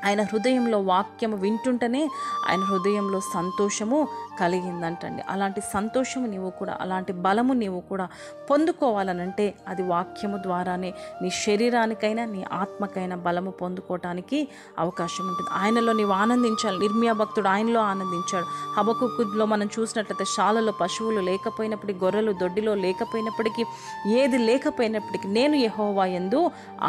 ఆయన హృదయంలో వాక్యము వింటుంటేనే ఆయన హృదయంలో సంతోషము కలిగిందంటండి. అలాంటి సంతోషము నీవు కూడా, అలాంటి బలము నీవు కూడా పొందుకోవాలనంటే అది వాక్యము ద్వారానే నీ శరీరానికైనా నీ ఆత్మకైనా బలము పొందుకోవటానికి అవకాశం ఉంటుంది. ఆయనలో నీవు ఆనందించాలి. ఇర్మియా భక్తుడు ఆయనలో ఆనందించాడు. హబక్కుకులో మనం చూసినట్లయితే శాలలో పశువులు లేకపోయినప్పటికీ, గొర్రెలు దొడ్డిలో లేకపోయినప్పటికీ, ఏది లేకపోయినప్పటికీ నేను యెహోవా యందు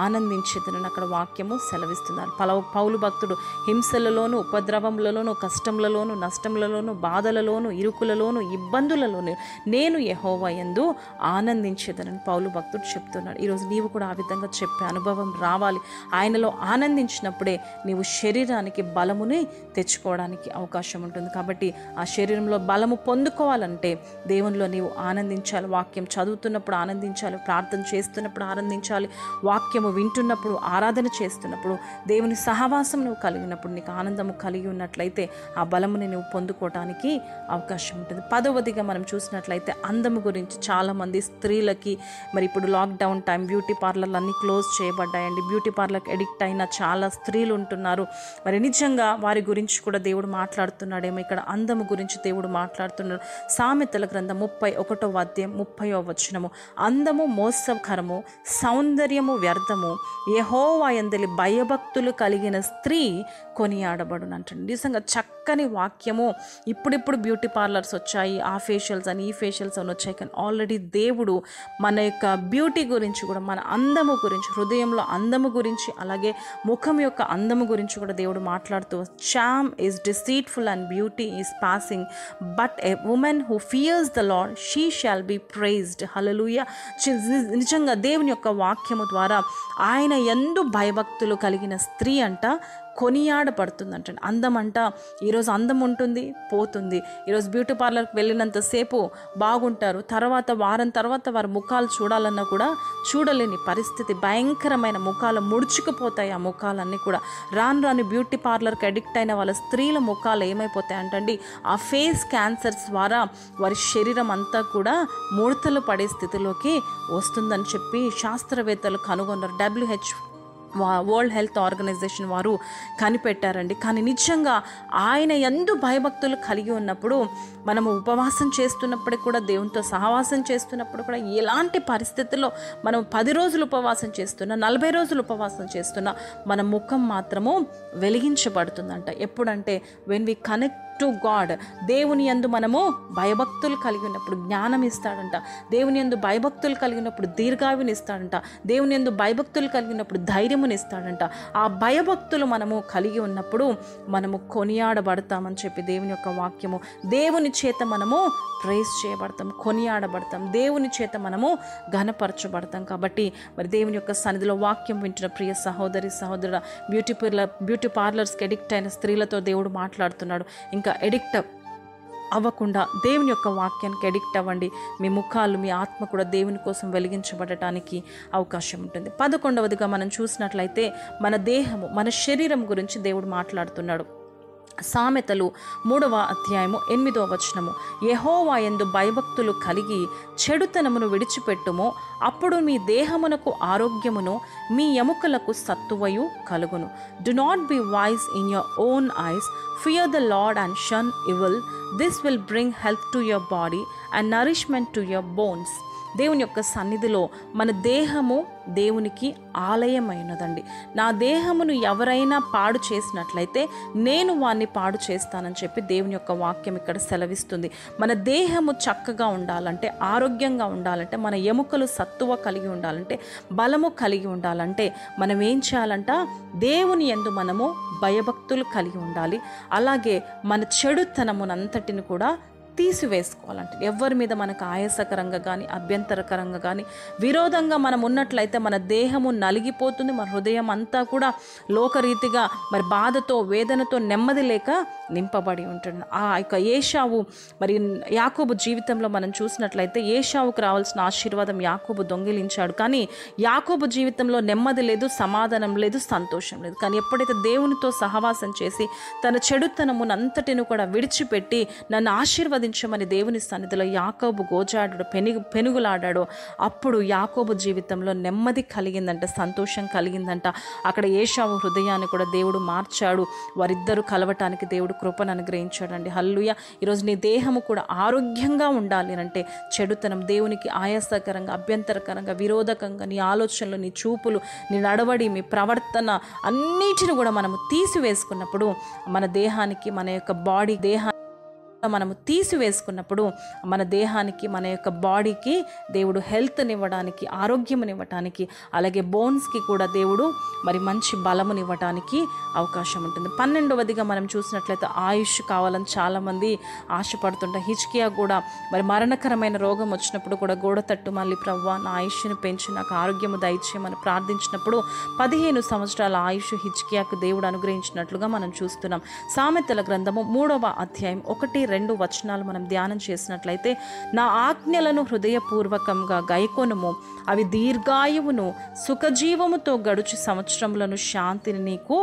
ఆనందించేదనని అక్కడ వాక్యము సెలవిస్తున్నారు. పౌలు భక్తుడు హింసలలోను, ఉపద్రవములలోను, కష్టములలోను, నష్టములలోను, బాధలలోను, ఇరుకులలోను, ఇబ్బందులలోను నేను యెహోవా యందు ఆనందించేదనని పౌలు భక్తుడు చెప్తున్నాడు. ఈరోజు నీవు కూడా ఆ విధంగా చెప్పే అనుభవం రావాలి. ఆయనలో ఆనందించినప్పుడే నీవు శరీరానికి బలముని తెచ్చుకోవడానికి అవకాశం ఉంటుంది. కాబట్టి ఆ శరీరంలో బలము పొందుకోవాలంటే దేవునిలో నీవు ఆనందించాలి. వాక్యం చదువుతున్నప్పుడు ఆనందించాలి, ప్రార్థన చేస్తున్నప్పుడు ఆనందించాలి, వాక్యము వింటున్నప్పుడు, ఆరాధన చేస్తున్నప్పుడు, దేవుని సహవాసం నువ్వు కలిగినప్పుడు, నీకు ఆనందము కలిగి ఉన్నట్లయితే ఆ బలముని నువ్వు పొందుకోవటానికి అవకాశం ఉంటుంది. 10వదిగా మనం చూసినట్లయితే అందము గురించి చాలామంది స్త్రీలకి మరి ఇప్పుడు లాక్డౌన్ టైం బ్యూటీ పార్లర్లు అన్నీ క్లోజ్ చేయబడ్డాయండి. బ్యూటీ పార్లర్కి ఎడిక్ట్ అయిన చాలా స్త్రీలు ఉంటున్నారు. మరి నిజంగా వారి గురించి కూడా దేవుడు మాట్లాడుతున్నాడేమో. ఇక్కడ అందము గురించి దేవుడు మాట్లాడుతున్నాడు. సామెతల గ్రంథం 31వ అధ్యాయం 30వ వచనము, అందము మోసకరము, సౌందర్యము వ్యర్థము, యెహోవా యందలి భయభక్తులు కలిగిన స్త్రీ కొనియాడబడును అంటండి. నిజంగా చక్కని వాక్యము. ఇప్పుడిప్పుడు బ్యూటీ పార్లర్స్ వచ్చాయి, ఆ ఫేషియల్స్ అని ఈ ఫేషియల్స్ అని వచ్చాయి, కానీ ఆల్రెడీ దేవుడు మన యొక్క బ్యూటీ గురించి కూడా, మన అందము గురించి, హృదయంలో అందము గురించి, అలాగే ముఖం యొక్క అందము గురించి కూడా దేవుడు మాట్లాడుతూ, charm is deceitful and beauty is passing, but a woman who fears the Lord she shall be praised. హల్లెలూయా. నిజంగా దేవుని యొక్క వాక్యము ద్వారా ఆయన యందు భయభక్తులు కలిగిన స్త్రీ అంట కొనియాడబడుతుందంట. అందం అంట ఈరోజు అందం ఉంటుంది, పోతుంది. ఈరోజు బ్యూటీ పార్లర్కి వెళ్ళినంతసేపు బాగుంటారు, తర్వాత వారం తర్వాత వారి ముఖాలు చూడాలన్నా కూడా చూడలేని పరిస్థితి. భయంకరమైన ముఖాలు ముడుచుకుపోతాయి. ఆ ముఖాలన్నీ కూడా రాను రాను బ్యూటీ పార్లర్కి అడిక్ట్ అయిన వాళ్ళ స్త్రీల ముఖాలు ఏమైపోతాయి అంటండి, ఆ ఫేస్ క్యాన్సర్స్ ద్వారా వారి శరీరం అంతా కూడా ముడతలు పడే స్థితిలోకి వస్తుందని చెప్పి శాస్త్రవేత్తలు కనుగొన్నారు. వరల్డ్ హెల్త్ ఆర్గనైజేషన్ వారు కనిపెట్టారండి. కానీ నిజంగా ఆయన యందు భయభక్తులు కలిగి ఉన్నప్పుడు, మనము ఉపవాసం చేస్తున్నప్పటికి కూడా, దేవునితో సహవాసం చేస్తున్నప్పుడు కూడా, ఎలాంటి పరిస్థితుల్లో మనం 10 రోజులు ఉపవాసం చేస్తున్నా, 40 రోజులు ఉపవాసం చేస్తున్నా మన ముఖం మాత్రము వెలిగించబడుతుందంట. ఎప్పుడంటే when we connect to God. దేవుని యందు మనము భయభక్తులు కలిగి ఉన్నప్పుడు జ్ఞానం ఇస్తాడంట. దేవుని యందు భయభక్తులు కలిగినప్పుడు దీర్ఘాయువుని ఇస్తాడంట. దేవుని యందు భయభక్తులు కలిగినప్పుడు ధైర్యముని ఇస్తాడంట. ఆ భయభక్తులు మనము కలిగి ఉన్నప్పుడు మనము కొనియాడబడతామని చెప్పి దేవుని యొక్క వాక్యము. దేవుని చేత మనము ప్రైజ్ చేయబడతాం, కొనియాడబడతాం, దేవుని చేత మనము ఘనపరచబడతాం. కాబట్టి మరి దేవుని యొక్క సన్నిధిలో వాక్యం వింటున్న ప్రియ సహోదరి సహోదరుడ, బ్యూటీ పార్లర్స్కి ఎడిక్ట్ అయిన స్త్రీలతో దేవుడు మాట్లాడుతున్నాడు. ఇంకా ఎడిక్ట్ అవ్వకుండా దేవుని యొక్క వాక్యానికి ఎడిక్ట్ అవ్వండి. మీ ముఖాలు, మీ ఆత్మ కూడా దేవుని కోసం వెలిగించబడటానికి అవకాశం ఉంటుంది. 11వదిగా మనం చూసినట్లయితే మన దేహము, మన శరీరం గురించి దేవుడు మాట్లాడుతున్నాడు. సామెతలు 3వ అధ్యాయము 8వ వచనము, యెహోవా యందు భయభక్తులు కలిగి చెడుతనమును విడిచిపెట్టుము, అప్పుడు మీ దేహమునకు ఆరోగ్యమును మీ ఎముకలకు సత్తువయు కలుగును. Do not be wise in your own eyes, fear the Lord and shun evil. This will bring health to your body and nourishment to your bones. దేవుని యొక్క సన్నిధిలో మన దేహము దేవునికి ఆలయమైనదండి. నా దేహమును ఎవరైనా పాడు చేసినట్లయితే నేను వాన్ని పాడు చేస్తానని చెప్పి దేవుని యొక్క వాక్యం ఇక్కడ సెలవిస్తుంది. మన దేహము చక్కగా ఉండాలంటే, ఆరోగ్యంగా ఉండాలంటే, మన ఎముకలు సత్తువ కలిగి ఉండాలంటే, బలము కలిగి ఉండాలంటే మనం ఏం చేయాలంట? దేవుని యందు మనము భయభక్తులు కలిగి ఉండాలి. అలాగే మన చెడుతనమునంతటిని కూడా తీసివేసుకోవాలంటే, ఎవరి మీద మనకు ఆయాసకరంగా కానీ అభ్యంతరకరంగా కానీ విరోధంగా మనం ఉన్నట్లయితే మన దేహము నలిగిపోతుంది. మన హృదయం అంతా కూడా లోకరీతిగా మరి బాధతో, వేదనతో, నెమ్మది లేక నింపబడి ఉంటుంది. ఆ యొక్క ఏశావు, మరి యాకోబు జీవితంలో మనం చూసినట్లయితే ఏశావుకు రావాల్సిన ఆశీర్వాదం యాకోబు దొంగిలించాడు. కానీ యాకోబు జీవితంలో నెమ్మది లేదు, సమాధానం లేదు, సంతోషం లేదు. కానీ ఎప్పుడైతే దేవునితో సహవాసం చేసి తన చెడుతనమునంతటిని కూడా విడిచిపెట్టి నన్ను ఆశీర్వదించమని దేవుని సన్నిధిలో యాకోబు గోజాడాడు, పెనుగులాడాడో, అప్పుడు యాకోబు జీవితంలో నెమ్మది కలిగిందంట, సంతోషం కలిగిందంట. అక్కడ ఏశావు హృదయాన్ని కూడా దేవుడు మార్చాడు. వారిద్దరూ కలవటానికి దేవుడు కృపను అనుగ్రహించాడండి. హల్లెలూయా. ఈరోజు నీ దేహము కూడా ఆరోగ్యంగా ఉండాలి అంటే చెడుతనం, దేవునికి ఆయాసకరంగా, అభ్యంతరకరంగా, విరోధకంగా నీ ఆలోచనలు, నీ చూపులు, నీ నడవడి, మీ ప్రవర్తన అన్నిటిని కూడా మనము తీసివేసుకున్నప్పుడు మన దేహానికి, మన యొక్క బాడీ మనము తీసివేసుకున్నప్పుడు మన దేహానికి, మన యొక్క బాడీకి దేవుడు హెల్త్నివ్వడానికి, ఆరోగ్యమునివ్వటానికి, అలాగే బోన్స్కి కూడా దేవుడు మరి మంచి బలమునివ్వటానికి అవకాశం ఉంటుంది. 12వదిగా మనం చూసినట్లయితే ఆయుష్ కావాలని చాలామంది ఆశపడుతుంటారు. హిజ్కియా కూడా మరి మరణకరమైన రోగం వచ్చినప్పుడు కూడా గోడ తట్టు మళ్ళీ ప్రవ్వా నా ఆయుష్ని పెంచి నాకు ఆరోగ్యము దయచేయమని ప్రార్థించినప్పుడు 15 సంవత్సరాల ఆయుష్ హిజ్కియాకు దేవుడు అనుగ్రహించినట్లుగా మనం చూస్తున్నాం. సామెతల గ్రంథము 3వ అధ్యాయం 1-2 వచనాలు మనం ధ్యానం చేసినట్లయితే, నా ఆజ్ఞలను హృదయపూర్వకంగా గైకొనుము, అవి దీర్ఘాయువును సుఖజీవముతో గడుచు సంవత్సరములను శాంతిని నీకు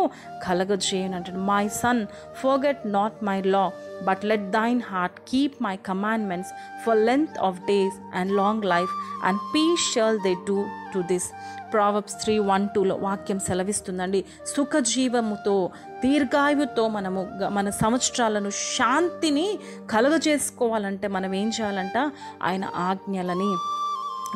కలగజేయనంటాడు. My son, forget not my law, but let thine heart keep my commandments, for length of days and long life and peace shall they do to this. Proverbs 3:1-2లో వాక్యం సెలవిస్తుందండి. సుఖజీవముతో, దీర్ఘాయువుతో మనము మన సంవత్సరాలను, శాంతిని కలుగజేసుకోవాలంటే మనం ఏం చేయాలంట? ఆయన ఆజ్ఞలని,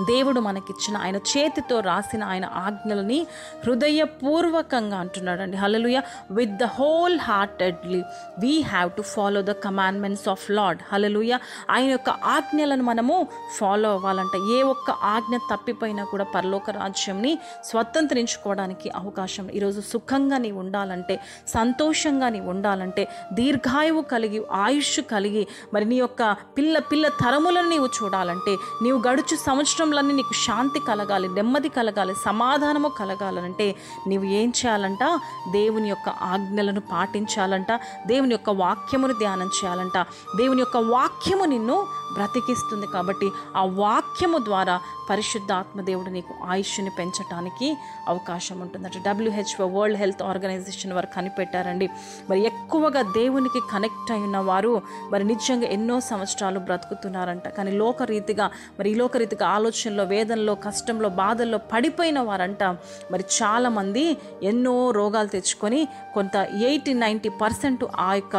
దేవుడు మనకిచ్చిన ఆయన చేతితో రాసిన ఆయన ఆజ్ఞలని హృదయపూర్వకంగా అంటున్నాడండి. హల్లెలూయా. With the whole heartedly we have to follow the commandments of Lord. హల్లెలూయా. ఆయన యొక్క ఆజ్ఞలను మనము ఫాలో అవ్వాలంట. ఏ ఒక్క ఆజ్ఞ తప్పిపోయినా కూడా పరలోక రాజ్యంని స్వతంత్రించుకోవడానికి అవకాశం. ఈరోజు సుఖంగా నీవు ఉండాలంటే, సంతోషంగా నీవు ఉండాలంటే, దీర్ఘాయువు కలిగి, ఆయుష్ కలిగి, మరి నీ యొక్క పిల్ల తరములను నీవు చూడాలంటే, నీవు గడుచు సంవత్సరంలన్నీ నీకు శాంతి కలగాలి, నెమ్మది కలగాలి, సమాధానము కలగాలంటే నీవు ఏం చేయాలంట? దేవుని యొక్క ఆజ్ఞలను పాటించాలంట, దేవుని యొక్క వాక్యమును ధ్యానం చేయాలంట. దేవుని యొక్క వాక్యము నిన్ను బ్రతికిస్తుంది. కాబట్టి ఆ వాక్యము ద్వారా పరిశుద్ధాత్మ దేవుడు నీకు ఆయుష్ని పెంచడానికి అవకాశం ఉంటుందంట. WHO వరల్డ్ హెల్త్ ఆర్గనైజేషన్ వారు కనిపెట్టారండి. మరి ఎక్కువగా దేవునికి కనెక్ట్ అయిన వారు మరి నిజంగా ఎన్నో సంవత్సరాలు బ్రతుకుతున్నారంట. కానీ లోకరీతిగా, మరి ఈ లోకరీతిగా ఆలోచనలో, వేదనలో, కష్టంలో, బాధల్లో పడిపోయిన వారంట మరి చాలామంది ఎన్నో రోగాలు తెచ్చుకొని కొంత 80-90% ఆ యొక్క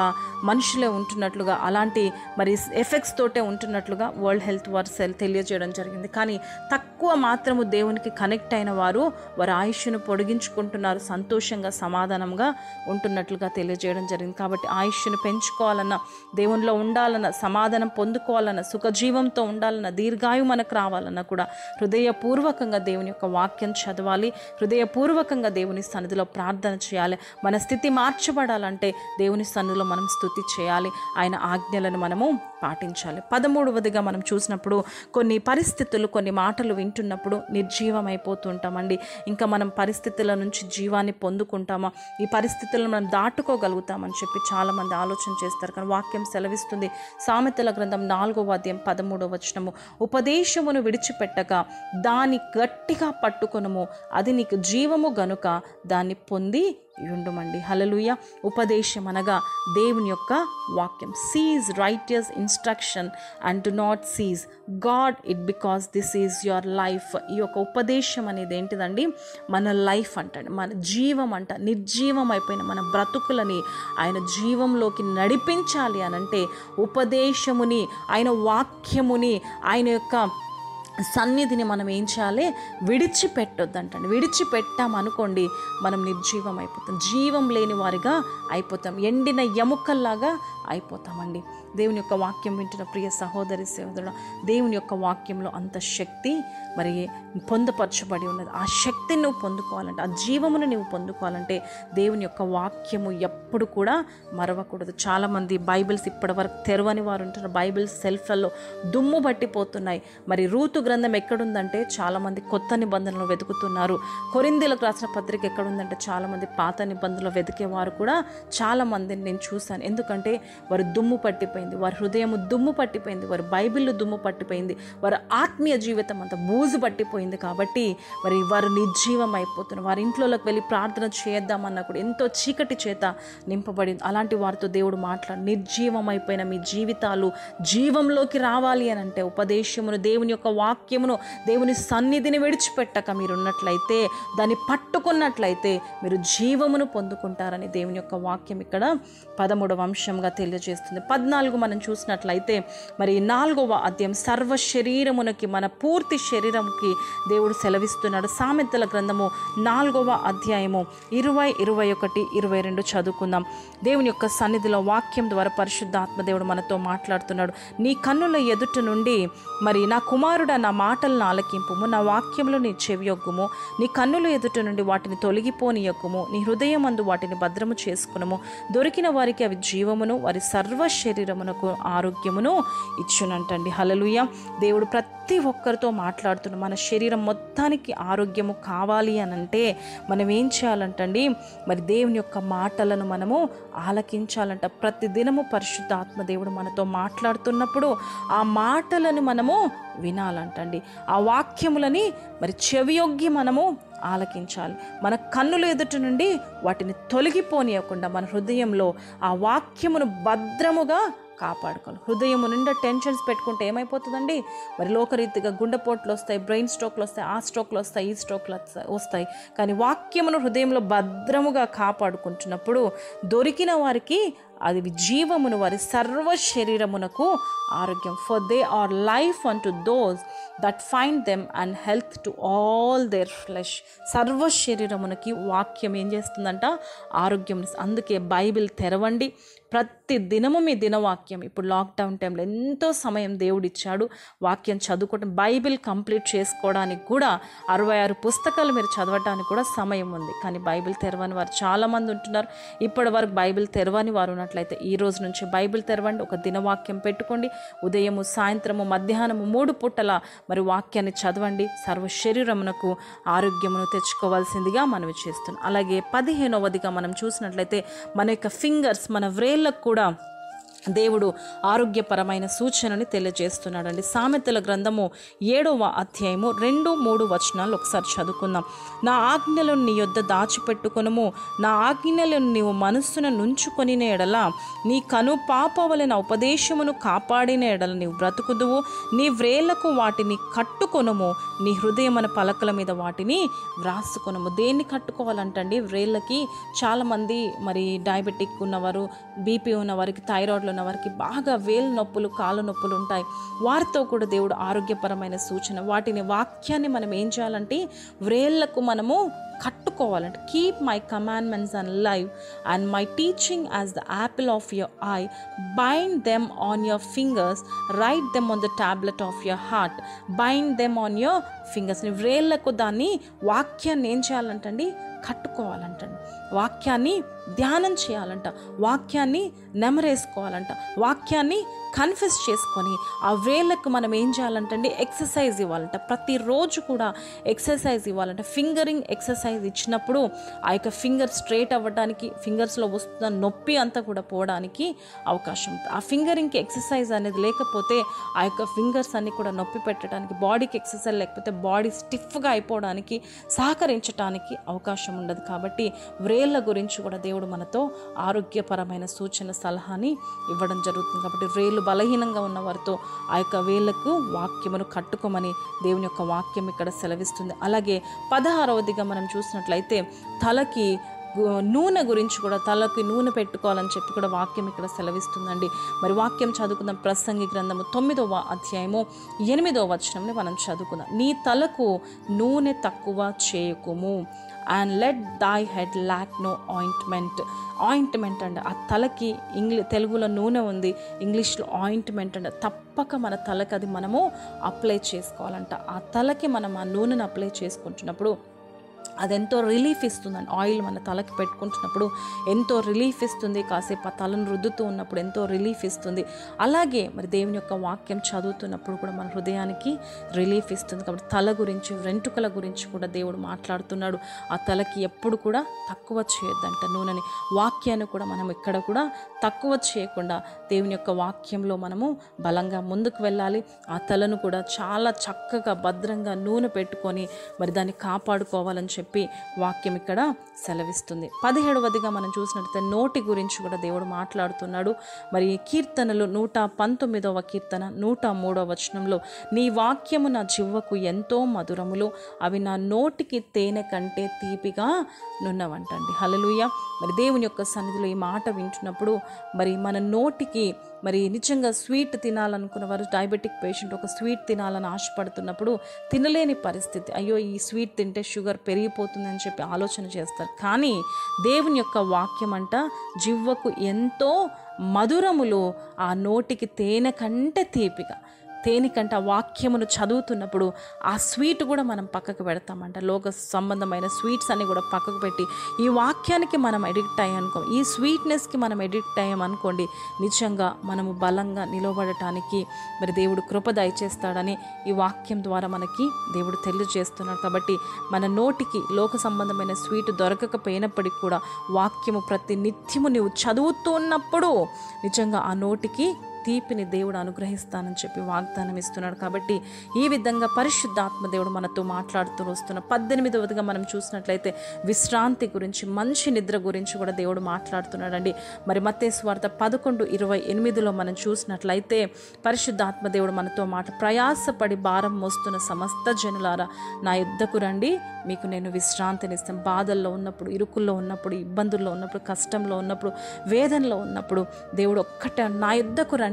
మనుషులే ఉంటున్నట్లుగా, అలాంటి మరి ఎఫెక్ట్స్ తోటే ఉంటున్నట్లుగా వరల్డ్ హెల్త్ వర్సెల్ తెలియజేయడం జరిగింది. కానీ తక్కువ మాత్రము దేవునికి కనెక్ట్ అయిన వారు వారి ఆయుష్ను పొడిగించుకుంటున్నారు, సంతోషంగా సమాధానంగా ఉంటున్నట్లుగా తెలియజేయడం జరిగింది. కాబట్టి ఆయుష్ను పెంచుకోవాలన్నా, దేవునిలో ఉండాలన్నా, సమాధానం పొందుకోవాలన్నా, సుఖజీవంతో ఉండాలన్నా, దీర్ఘాయు మనకు రావాలన్నా కూడా హృదయపూర్వకంగా దేవుని యొక్క వాక్యం చదవాలి, హృదయపూర్వకంగా దేవుని సన్నిధిలో ప్రార్థన చేయాలి. మన స్థితి మార్చబడాలంటే దేవుని సన్నిధిలో మనం స్తుతి చేయాలి, ఆయన ఆజ్ఞలను మనము పాటించాలి. 13వదిగా మనం చూసినప్పుడు కొన్ని పరిస్థితులు, కొన్ని మాటలు వింటున్నప్పుడు నిర్జీవమైపోతుంటామండి. ఇంకా మనం పరిస్థితుల నుంచి జీవాన్ని పొందుకుంటామా, ఈ పరిస్థితులను మనం దాటుకోగలుగుతామని చెప్పి చాలామంది ఆలోచన చేస్తారు. కానీ వాక్యం సెలవిస్తుంది, సామెతల గ్రంథం 4వ అధ్యాయం 13వ వచనము, ఉపదేశమును విడిచిపెట్టక దాని గట్టిగా పట్టుకొనుము, అది నీకు జీవము గనుక దాన్ని పొంది యుండుమండి. హల్లెలూయా. ఉపదేశం అనగా దేవుని యొక్క వాక్యం. Seize righteous instruction and do not seize God it because this is your life. ఈ యొక్క ఉపదేశం అనేది ఏంటిదండి? మన లైఫ్ అంటండి, మన జీవం అంట. నిర్జీవం అయిపోయిన మన బ్రతుకులని ఆయన జీవంలోకి నడిపించాలి అనంటే ఉపదేశముని, ఆయన వాక్యముని, ఆయన యొక్క సన్నిధిని మనం ఏం చేయాలి? విడిచిపెట్టొద్దంటండి. విడిచిపెట్టామనుకోండి మనం నిర్జీవం అయిపోతాం, జీవం లేని వారిగా అయిపోతాం, ఎండిన ఎముకల్లాగా అయిపోతామండి. దేవుని యొక్క వాక్యం వింటున్న ప్రియ సహోదరి సహోదరుడు, దేవుని యొక్క వాక్యంలో అంత శక్తి మరి పొందుపరచబడి ఉన్నది. ఆ శక్తిని నువ్వు పొందుకోవాలంటే, ఆ జీవమును నువ్వు పొందుకోవాలంటే దేవుని యొక్క వాక్యము ఎప్పుడు కూడా మరవకూడదు. చాలామంది బైబిల్స్ ఇప్పటి వరకు తెరవని వారు ఉంటున్నారు. బైబిల్స్ సెల్ఫ్లలో దుమ్ము పట్టిపోతున్నాయి. మరి రూతు గ్రంథం ఎక్కడుందంటే చాలామంది కొత్త నిబంధనలు వెతుకుతున్నారు. కొరింథీయులకు రాసిన పత్రిక ఎక్కడుందంటే చాలామంది పాత నిబంధనలు వెతికేవారు కూడా చాలామందిని నేను చూశాను. ఎందుకంటే వారు దుమ్ము పట్టిపోయింది, వారి హృదయము దుమ్ము పట్టిపోయింది, వారి బైబిల్లో దుమ్ము పట్టిపోయింది, వారి ఆత్మీయ జీవితం అంతా బూజు పట్టిపోయింది. కాబట్టి మరి వారు నిర్జీవం అయిపోతున్నారు. వారి ఇంట్లోకి వెళ్ళి ప్రార్థన చేద్దామన్నా కూడా ఎంతో చీకటి చేత నింపబడింది. అలాంటి వారితో దేవుడు నిర్జీవం అయిపోయిన మీ జీవితాలు జీవంలోకి రావాలి అని అంటే ఉపదేశమును, దేవుని యొక్క వాక్యమును, దేవుని సన్నిధిని విడిచిపెట్టక మీరు ఉన్నట్లయితే, దాన్ని పట్టుకున్నట్లయితే మీరు జీవమును పొందుకుంటారని దేవుని యొక్క వాక్యం ఇక్కడ 13వ అంశంగా తెలియజేస్తుంది. 14 మనం చూసినట్లయితే మరి 4వ అధ్యాయం, సర్వ శరీరమునకి, మన పూర్తి శరీరంకి దేవుడు సెలవిస్తున్నాడు. సామెతల గ్రంథము 4వ అధ్యాయము 20, 21, 22 చదువుకుందాం. దేవుని యొక్క సన్నిధిలో వాక్యం ద్వారా పరిశుద్ధాత్మ దేవుడు మనతో మాట్లాడుతున్నాడు. నీ కన్నుల ఎదుట నుండి మరి నా కుమారుడా నా మాటలను ఆలకింపుము, నా వాక్యములు నీ చెవియొగ్గుము, నీ కన్నుల ఎదుట నుండి వాటిని తొలగిపోనియొగ్గుము, నీ హృదయమందు వాటిని భద్రము చేసుకునుము, దొరికిన వారికి అవి జీవమును, వారి సర్వ శరీరమునకు ఆరోగ్యమును ఇచ్చునంటండి. హల్లెలూయా. దేవుడు ప్రతి ఒక్కరితో మాట్లాడుతున్న మన శరీరం మొత్తానికి ఆరోగ్యము కావాలి అనంటే మనం ఏం చేయాలంటండి? మరి దేవుని యొక్క మాటలను మనము ఆలకించాలంట. ప్రతి దినము పరిశుద్ధాత్మ దేవుడు మనతో మాట్లాడుతున్నప్పుడు ఆ మాటలను మనము వినాలంటండి. ఆ వాక్యములని మరి చెవియొగ్గి మనము ఆలకించాలి. మన కన్నుల ఎదుట నుండి వాటిని తొలగిపోనియకుండా మన హృదయంలో ఆ వాక్యమును భద్రముగా కాపాడుకోవాలి. హృదయము నిండా టెన్షన్స్ పెట్టుకుంటే ఏమైపోతుందండి? మరి లోకరీతిగా గుండెపోట్లు వస్తాయి, బ్రెయిన్ స్ట్రోక్లు వస్తాయి, ఆ స్ట్రోక్లు వస్తాయి, ఈ స్ట్రోక్లు వస్తాయి. కానీ వాక్యమును హృదయంలో భద్రముగా కాపాడుకుంటున్నప్పుడు దొరికిన వారికి అది జీవమును, వారి సర్వ శరీరమునకు ఆరోగ్యం. For they are life unto those that find them and health to all their flesh. సర్వ శరీరమునకి వాక్యం ఏం చేస్తుందంట? ఆరోగ్యం. అందుకే బైబిల్ తెరవండి. ప్రతి దినము మీ దినవాక్యం. ఇప్పుడు లాక్డౌన్ టైంలో ఎంతో సమయం దేవుడిచ్చాడు వాక్యం చదువుకోవడం, బైబిల్ కంప్లీట్ చేసుకోవడానికి కూడా 66 పుస్తకాలు మీరు చదవడానికి కూడా సమయం ఉంది. కానీ బైబిల్ తెరవని వారు చాలామంది ఉంటున్నారు. ఇప్పటి వరకు బైబిల్ తెరవని వారు ఉన్నట్లయితే ఈ రోజు నుంచి బైబిల్ తెరవండి. ఒక దినవాక్యం పెట్టుకోండి. ఉదయము, సాయంత్రము, మధ్యాహ్నము 3 పూటల మరి వాక్యాన్ని చదవండి. సర్వ శరీరమునకు ఆరోగ్యమును తెచ్చుకోవాల్సిందిగా మనవి చేస్తున్నాం. అలాగే 15వదిగా మనం చూసినట్లయితే మన యొక్క ఫింగర్స్, మన వ్రేళ్ళకు కూడా దేవుడు ఆరోగ్యపరమైన సూచనని తెలియజేస్తున్నాడండి. సామెతల గ్రంథము 7వ అధ్యాయము 2-3 వచనాలు ఒకసారి చదువుకుందాం. నా ఆజ్ఞలను నీ యొద్ద దాచిపెట్టుకొనుము, నా ఆజ్ఞలను నీవు మనస్సున నుంచుకొని ఎడల, నీ కను పాపవలన ఉపదేశమును కాపాడిన ఎడల నీవు బ్రతుకుదువు. నీ వ్రేళ్లకు వాటిని కట్టుకొనుము, నీ హృదయమైన పలకల మీద వాటిని వ్రాసుకొనుము. దేన్ని కట్టుకోవాలంటండి? వ్రేళ్ళకి చాలామంది మరి డయాబెటిక్ ఉన్నవారు, బీపీ ఉన్నవారికి, థైరాయిడ్లు ఉన్న వారికి బాగా వేలు నొప్పులు, కాళ్ళ నొప్పులు ఉంటాయి. వారితో కూడా దేవుడు ఆరోగ్యపరమైన సూచన. వాటిని వాక్యాన్ని మనం ఏం చేయాలంటే వ్రేళ్లకు మనము కట్టుకోవాలంటే, keep my commandments and live and my teaching as the apple of your eye, bind them on your fingers, write them on the tablet of your heart, bind them on your fingers. వ్రేళ్లకు దాన్ని వాక్యాన్ని ఏం చేయాలంటండి? కట్టుకోవాలంటండి. వాక్యాన్ని ధ్యానం చేయాలంట, వాక్యాన్ని నెమరేసుకోవాలంట, వాక్యాన్ని కన్ఫెస్ చేసుకొని ఆ వేళ్ళకు మనం ఏం చేయాలంటండి? ఎక్సర్సైజ్ ఇవ్వాలంట. ప్రతిరోజు కూడా ఎక్సర్సైజ్ ఇవ్వాలంట. ఫింగరింగ్ ఎక్సర్సైజ్ ఇచ్చినప్పుడు ఆ యొక్క ఫింగర్ స్ట్రైట్ అవ్వడానికి, ఫింగర్స్లో వస్తున్న నొప్పి అంతా కూడా పోవడానికి అవకాశం ఉంటుంది. ఆ ఫింగరింగ్కి ఎక్సర్సైజ్ అనేది లేకపోతే ఆ యొక్క ఫింగర్స్ అన్ని కూడా నొప్పి పెట్టడానికి, బాడీకి ఎక్సర్సైజ్ లేకపోతే బాడీ స్టిఫ్గా అయిపోవడానికి, సహకరించడానికి అవకాశం ఉండదు. కాబట్టి వ్రేళ్ళ గురించి కూడా దేవుడు మనతో ఆరోగ్యపరమైన సూచన, సలహాని ఇవ్వడం జరుగుతుంది. కాబట్టి వ్రేళ్ళు బలహీనంగా ఉన్న వారితో ఆ యొక్క వేళ్లకు వాక్యమును కట్టుకోమని దేవుని యొక్క వాక్యం ఇక్కడ సెలవిస్తుంది. అలాగే 16వదిగా మనం చూసినట్లయితే తలకి నూనె గురించి కూడా, తలకి నూనె పెట్టుకోవాలని చెప్పి కూడా వాక్యం ఇక్కడ సెలవిస్తుందండి. మరి వాక్యం చదువుకుందాం. ప్రసంగి గ్రంథము 9వ అధ్యాయము 8వ వచనంని మనం చదువుకుందాం. నీ తలకు నూనె తక్కువ చేయకుము, and let thy head lack no ointment. Ointment అండి, ఆ తలకి తెలుగులో నూనె ఉంది, ఇంగ్లీష్లో ఆయింట్మెంట్ అండి. తప్పక మన తలకి అది మనము అప్లై చేసుకోవాలంట. ఆ తలకి మనం ఆ నూనెను అప్లై చేసుకుంటున్నప్పుడు అదెంతో రిలీఫ్ ఇస్తుందండి. ఆయిల్ మన తలకి పెట్టుకుంటున్నప్పుడు ఎంతో రిలీఫ్ ఇస్తుంది. కాసేపు ఆ తలను రుద్దుతూ ఉన్నప్పుడు ఎంతో రిలీఫ్ ఇస్తుంది. అలాగే మరి దేవుని యొక్క వాక్యం చదువుతున్నప్పుడు కూడా మన హృదయానికి రిలీఫ్ ఇస్తుంది. కాబట్టి తల గురించి, వెంట్రుకల గురించి కూడా దేవుడు మాట్లాడుతున్నాడు. ఆ తలకి ఎప్పుడు కూడా తక్కువ చేయొద్దంట నూనెని. వాక్యాన్ని కూడా మనం ఎక్కడ కూడా తక్కువ చేయకుండా దేవుని యొక్క వాక్యంలో మనము బలంగా ముందుకు వెళ్ళాలి. ఆ తలను కూడా చాలా చక్కగా భద్రంగా నూనె పెట్టుకొని మరి దాన్ని కాపాడుకోవాలని చెప్పి వాక్యం ఇక్కడ సెలవిస్తుంది. 17వదిగా మనం చూసినట్లయితే నోటి గురించి కూడా దేవుడు మాట్లాడుతున్నాడు. మరి కీర్తనలు 119వ కీర్తన 103వ వచనంలో, నీ వాక్యము నా జివ్వకు ఎంతో మధురములు, అవి నా నోటికి తేనె కంటే తీపిగా నున్నవంటండి. హల్లెలూయా. మరి దేవుని యొక్క సన్నిధిలో ఈ మాట వింటున్నప్పుడు మరి మన నోటికి మరి నిజంగా స్వీట్ తినాలనుకున్న వారు, డయాబెటిక్ పేషెంట్ ఒక స్వీట్ తినాలని ఆశపడుతున్నప్పుడు తినలేని పరిస్థితి, అయ్యో ఈ స్వీట్ తింటే షుగర్ పెరిగిపోతుందని చెప్పి ఆలోచన చేస్తారు. కానీ దేవుని యొక్క వాక్యం అంట జివ్వకు ఎంతో మధురములు, ఆ నోటికి తేనె కంటే తీపిగా. తేనికంటే ఆ వాక్యమును చదువుతున్నప్పుడు ఆ స్వీట్ కూడా మనం పక్కకు పెడతామంట. లోక సంబంధమైన స్వీట్స్ అన్ని కూడా పక్కకు పెట్టి ఈ వాక్యానికి మనం ఎడిక్ట్ అయ్యామనుకో, ఈ స్వీట్నెస్కి మనం ఎడిక్ట్ అయ్యామనుకోండి, నిజంగా మనము బలంగా నిలబడటానికి మరి దేవుడు కృప దయచేస్తాడని ఈ వాక్యం ద్వారా మనకి దేవుడు తెలియజేస్తున్నాడు. కాబట్టి మన నోటికి లోక సంబంధమైన స్వీట్ దొరకకపోయినప్పటికీ కూడా వాక్యము ప్రతి నిత్యము నువ్వు చదువుతున్నప్పుడు నిజంగా ఆ నోటికి తీపిని దేవుడు అనుగ్రహిస్తానని చెప్పి వాగ్దానం ఇస్తున్నాడు. కాబట్టి ఈ విధంగా పరిశుద్ధాత్మ దేవుడు మనతో మాట్లాడుతూ వస్తున్న 18వదిగా మనం చూసినట్లయితే విశ్రాంతి గురించి, మంచి నిద్ర గురించి కూడా దేవుడు మాట్లాడుతున్నాడండి. మరి మత్తయి సువార్త 11:28లో మనం చూసినట్లయితే పరిశుద్ధాత్మ దేవుడు మనతో ప్రయాసపడి భారం మోస్తున్న సమస్త జనులారా నా యుద్ధకు రండి, మీకు నేను విశ్రాంతినిస్తాను. బాధల్లో ఉన్నప్పుడు, ఇరుకుల్లో ఉన్నప్పుడు, ఇబ్బందుల్లో ఉన్నప్పుడు, కష్టంలో ఉన్నప్పుడు, వేదనలో ఉన్నప్పుడు దేవుడు ఒక్కటే, నా యుద్ధకు రండి,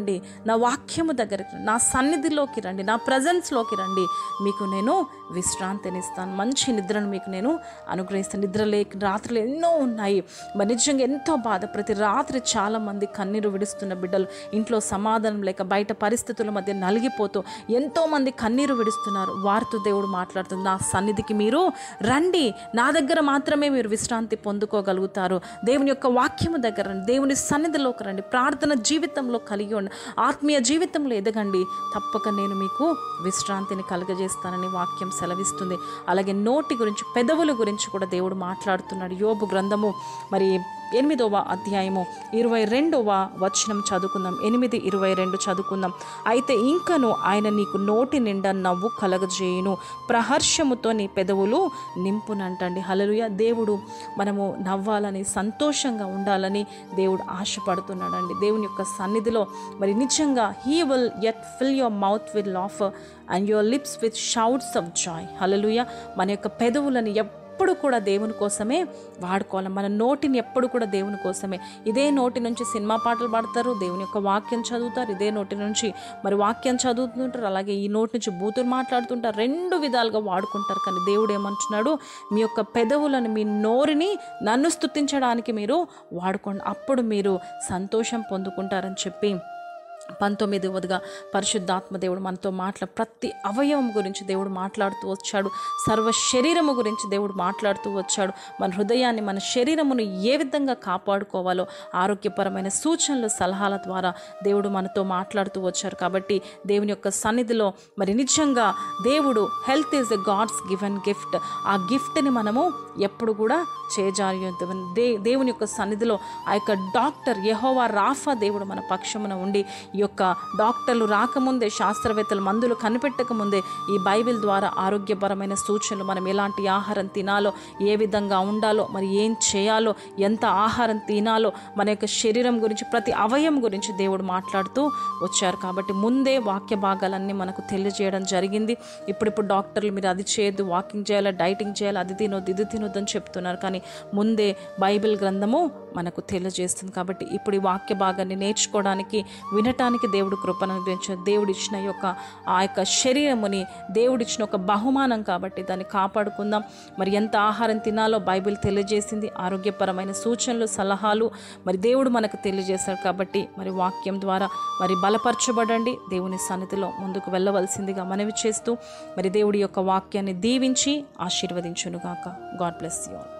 నా వాక్యము దగ్గరికి, నా సన్నిధిలోకి రండి, నా ప్రజెన్స్లోకి రండి, మీకు నేను విశ్రాంతినిస్తాను, మంచి నిద్రను మీకు నేను అనుగ్రహిస్తాను. నిద్ర లేక రాత్రులు ఎన్నో ఉన్నాయి. మరి నిజంగా ఎంతో బాధ. ప్రతి రాత్రి చాలామంది కన్నీరు విడుస్తున్న బిడ్డలు, ఇంట్లో సమాధానం లేక బయట పరిస్థితుల మధ్య నలిగిపోతూ ఎంతోమంది కన్నీరు విడుస్తున్నారు. వారితో దేవుడు మాట్లాడుతుంది, నా సన్నిధికి మీరు రండి, నా దగ్గర మాత్రమే మీరు విశ్రాంతి పొందుకోగలుగుతారు. దేవుని యొక్క వాక్యము దగ్గర రండి, దేవుని సన్నిధిలోకి రండి, ప్రార్థన జీవితంలో కలిగి ఉండి ఆత్మీయ జీవితంలో ఎదగండి, తప్పక నేను మీకు విశ్రాంతిని కలుగజేస్తానని వాక్యం సెలవిస్తుంది. అలాగే నోటి గురించి, పెదవుల గురించి కూడా దేవుడు మాట్లాడుతున్నాడు. యోబు గ్రంథము మరి 8వ అధ్యాయము 22వ వచనం చదువుకుందాం. 8:22 చదువుకుందాం. అయితే ఇంకను ఆయన నీకు నోటి నిండా నవ్వు కలగజేయును, ప్రహర్షముతో నీ పెదవులు నింపునంటండి. హల్లెలూయా. దేవుడు మనము నవ్వాలని, సంతోషంగా ఉండాలని దేవుడు ఆశపడుతున్నాడండి. దేవుని యొక్క సన్నిధిలో మరి నిజంగా he will yet fill your mouth with laughter and your lips with shouts of joy. హల్లెలూయా. మన యొక్క పెదవులను ఎప్పుడు కూడా దేవుని కోసమే వాడుకోవాలి. మన నోటిని ఎప్పుడు కూడా దేవుని కోసమే. ఇదే నోటి నుంచి సినిమా పాటలు పాడతారు, దేవుని యొక్క వాక్యం చదువుతారు, ఇదే నోటి నుంచి మరి వాక్యం చదువుతుంటారు, అలాగే ఈ నోటి నుంచి బూతులు మాట్లాడుతుంటారు, 2 విధాలుగా వాడుకుంటారు. కానీ దేవుడు ఏమంటున్నాడు, మీ యొక్క పెదవులను, మీ నోరుని నన్ను స్తుతించడానికి మీరు వాడుకోండి, అప్పుడు మీరు సంతోషం పొందుకుంటారని చెప్పి 19వదిగా పరిశుద్ధాత్మ దేవుడు మనతో ప్రతి అవయవం గురించి దేవుడు మాట్లాడుతూ వచ్చాడు. సర్వ శరీరము గురించి దేవుడు మాట్లాడుతూ వచ్చాడు. మన హృదయాన్ని, మన శరీరమును ఏ విధంగా కాపాడుకోవాలో ఆరోగ్యపరమైన సూచనలు, సలహాల ద్వారా దేవుడు మనతో మాట్లాడుతూ వచ్చారు. కాబట్టి దేవుని యొక్క సన్నిధిలో మరి నిజంగా దేవుడు health is a God's given gift. ఆ గిఫ్ట్ని మనము ఎప్పుడు కూడా చేజారియొద్దు. దేవుని యొక్క సన్నిధిలో ఆ యొక్క డాక్టర్ యెహోవా రాఫా దేవుడు మన పక్షమున ఉండి, ఈ యొక్క డాక్టర్లు రాకముందే, శాస్త్రవేత్తలు మందులు కనిపెట్టకముందే ఈ బైబిల్ ద్వారా ఆరోగ్యపరమైన సూచనలు, మనం ఎలాంటి ఆహారం తినాలో, ఏ విధంగా ఉండాలో, మరి ఏం చేయాలో, ఎంత ఆహారం తినాలో, మన యొక్క శరీరం గురించి, ప్రతి అవయం గురించి దేవుడు మాట్లాడుతూ వచ్చారు. కాబట్టి ముందే వాక్య భాగాలన్నీ మనకు తెలియజేయడం జరిగింది. ఇప్పుడు డాక్టర్లు మీరు అది చేయొద్దు, వాకింగ్ చేయాలి, డైటింగ్ చేయాలి, అది తినొద్దు, ఇది తినొద్దు అని చెప్తున్నారు. కానీ ముందే బైబిల్ గ్రంథము మనకు తెలియజేస్తుంది. కాబట్టి ఇప్పుడు ఈ వాక్య భాగాన్ని నేర్చుకోవడానికి, వినటానికి దేవుడు కృపను అనుగ్రహించారు. దేవుడిచ్చిన ఆ యొక్క శరీరముని దేవుడిచ్చిన ఒక బహుమానం కాబట్టి దాన్ని కాపాడుకుందాం. మరి ఎంత ఆహారం తినాలో బైబిల్ తెలియజేసింది, ఆరోగ్యపరమైన సూచనలు, సలహాలు మరి దేవుడు మనకు తెలియజేశాడు. కాబట్టి మరి వాక్యం ద్వారా మరి బలపరచబడండి, దేవుని సన్నిధిలో ముందుకు వెళ్ళవలసిందిగా మనవి చేస్తూ మరి దేవుడి యొక్క వాక్యాన్ని దీవించి ఆశీర్వదించునుగాక. God bless you all.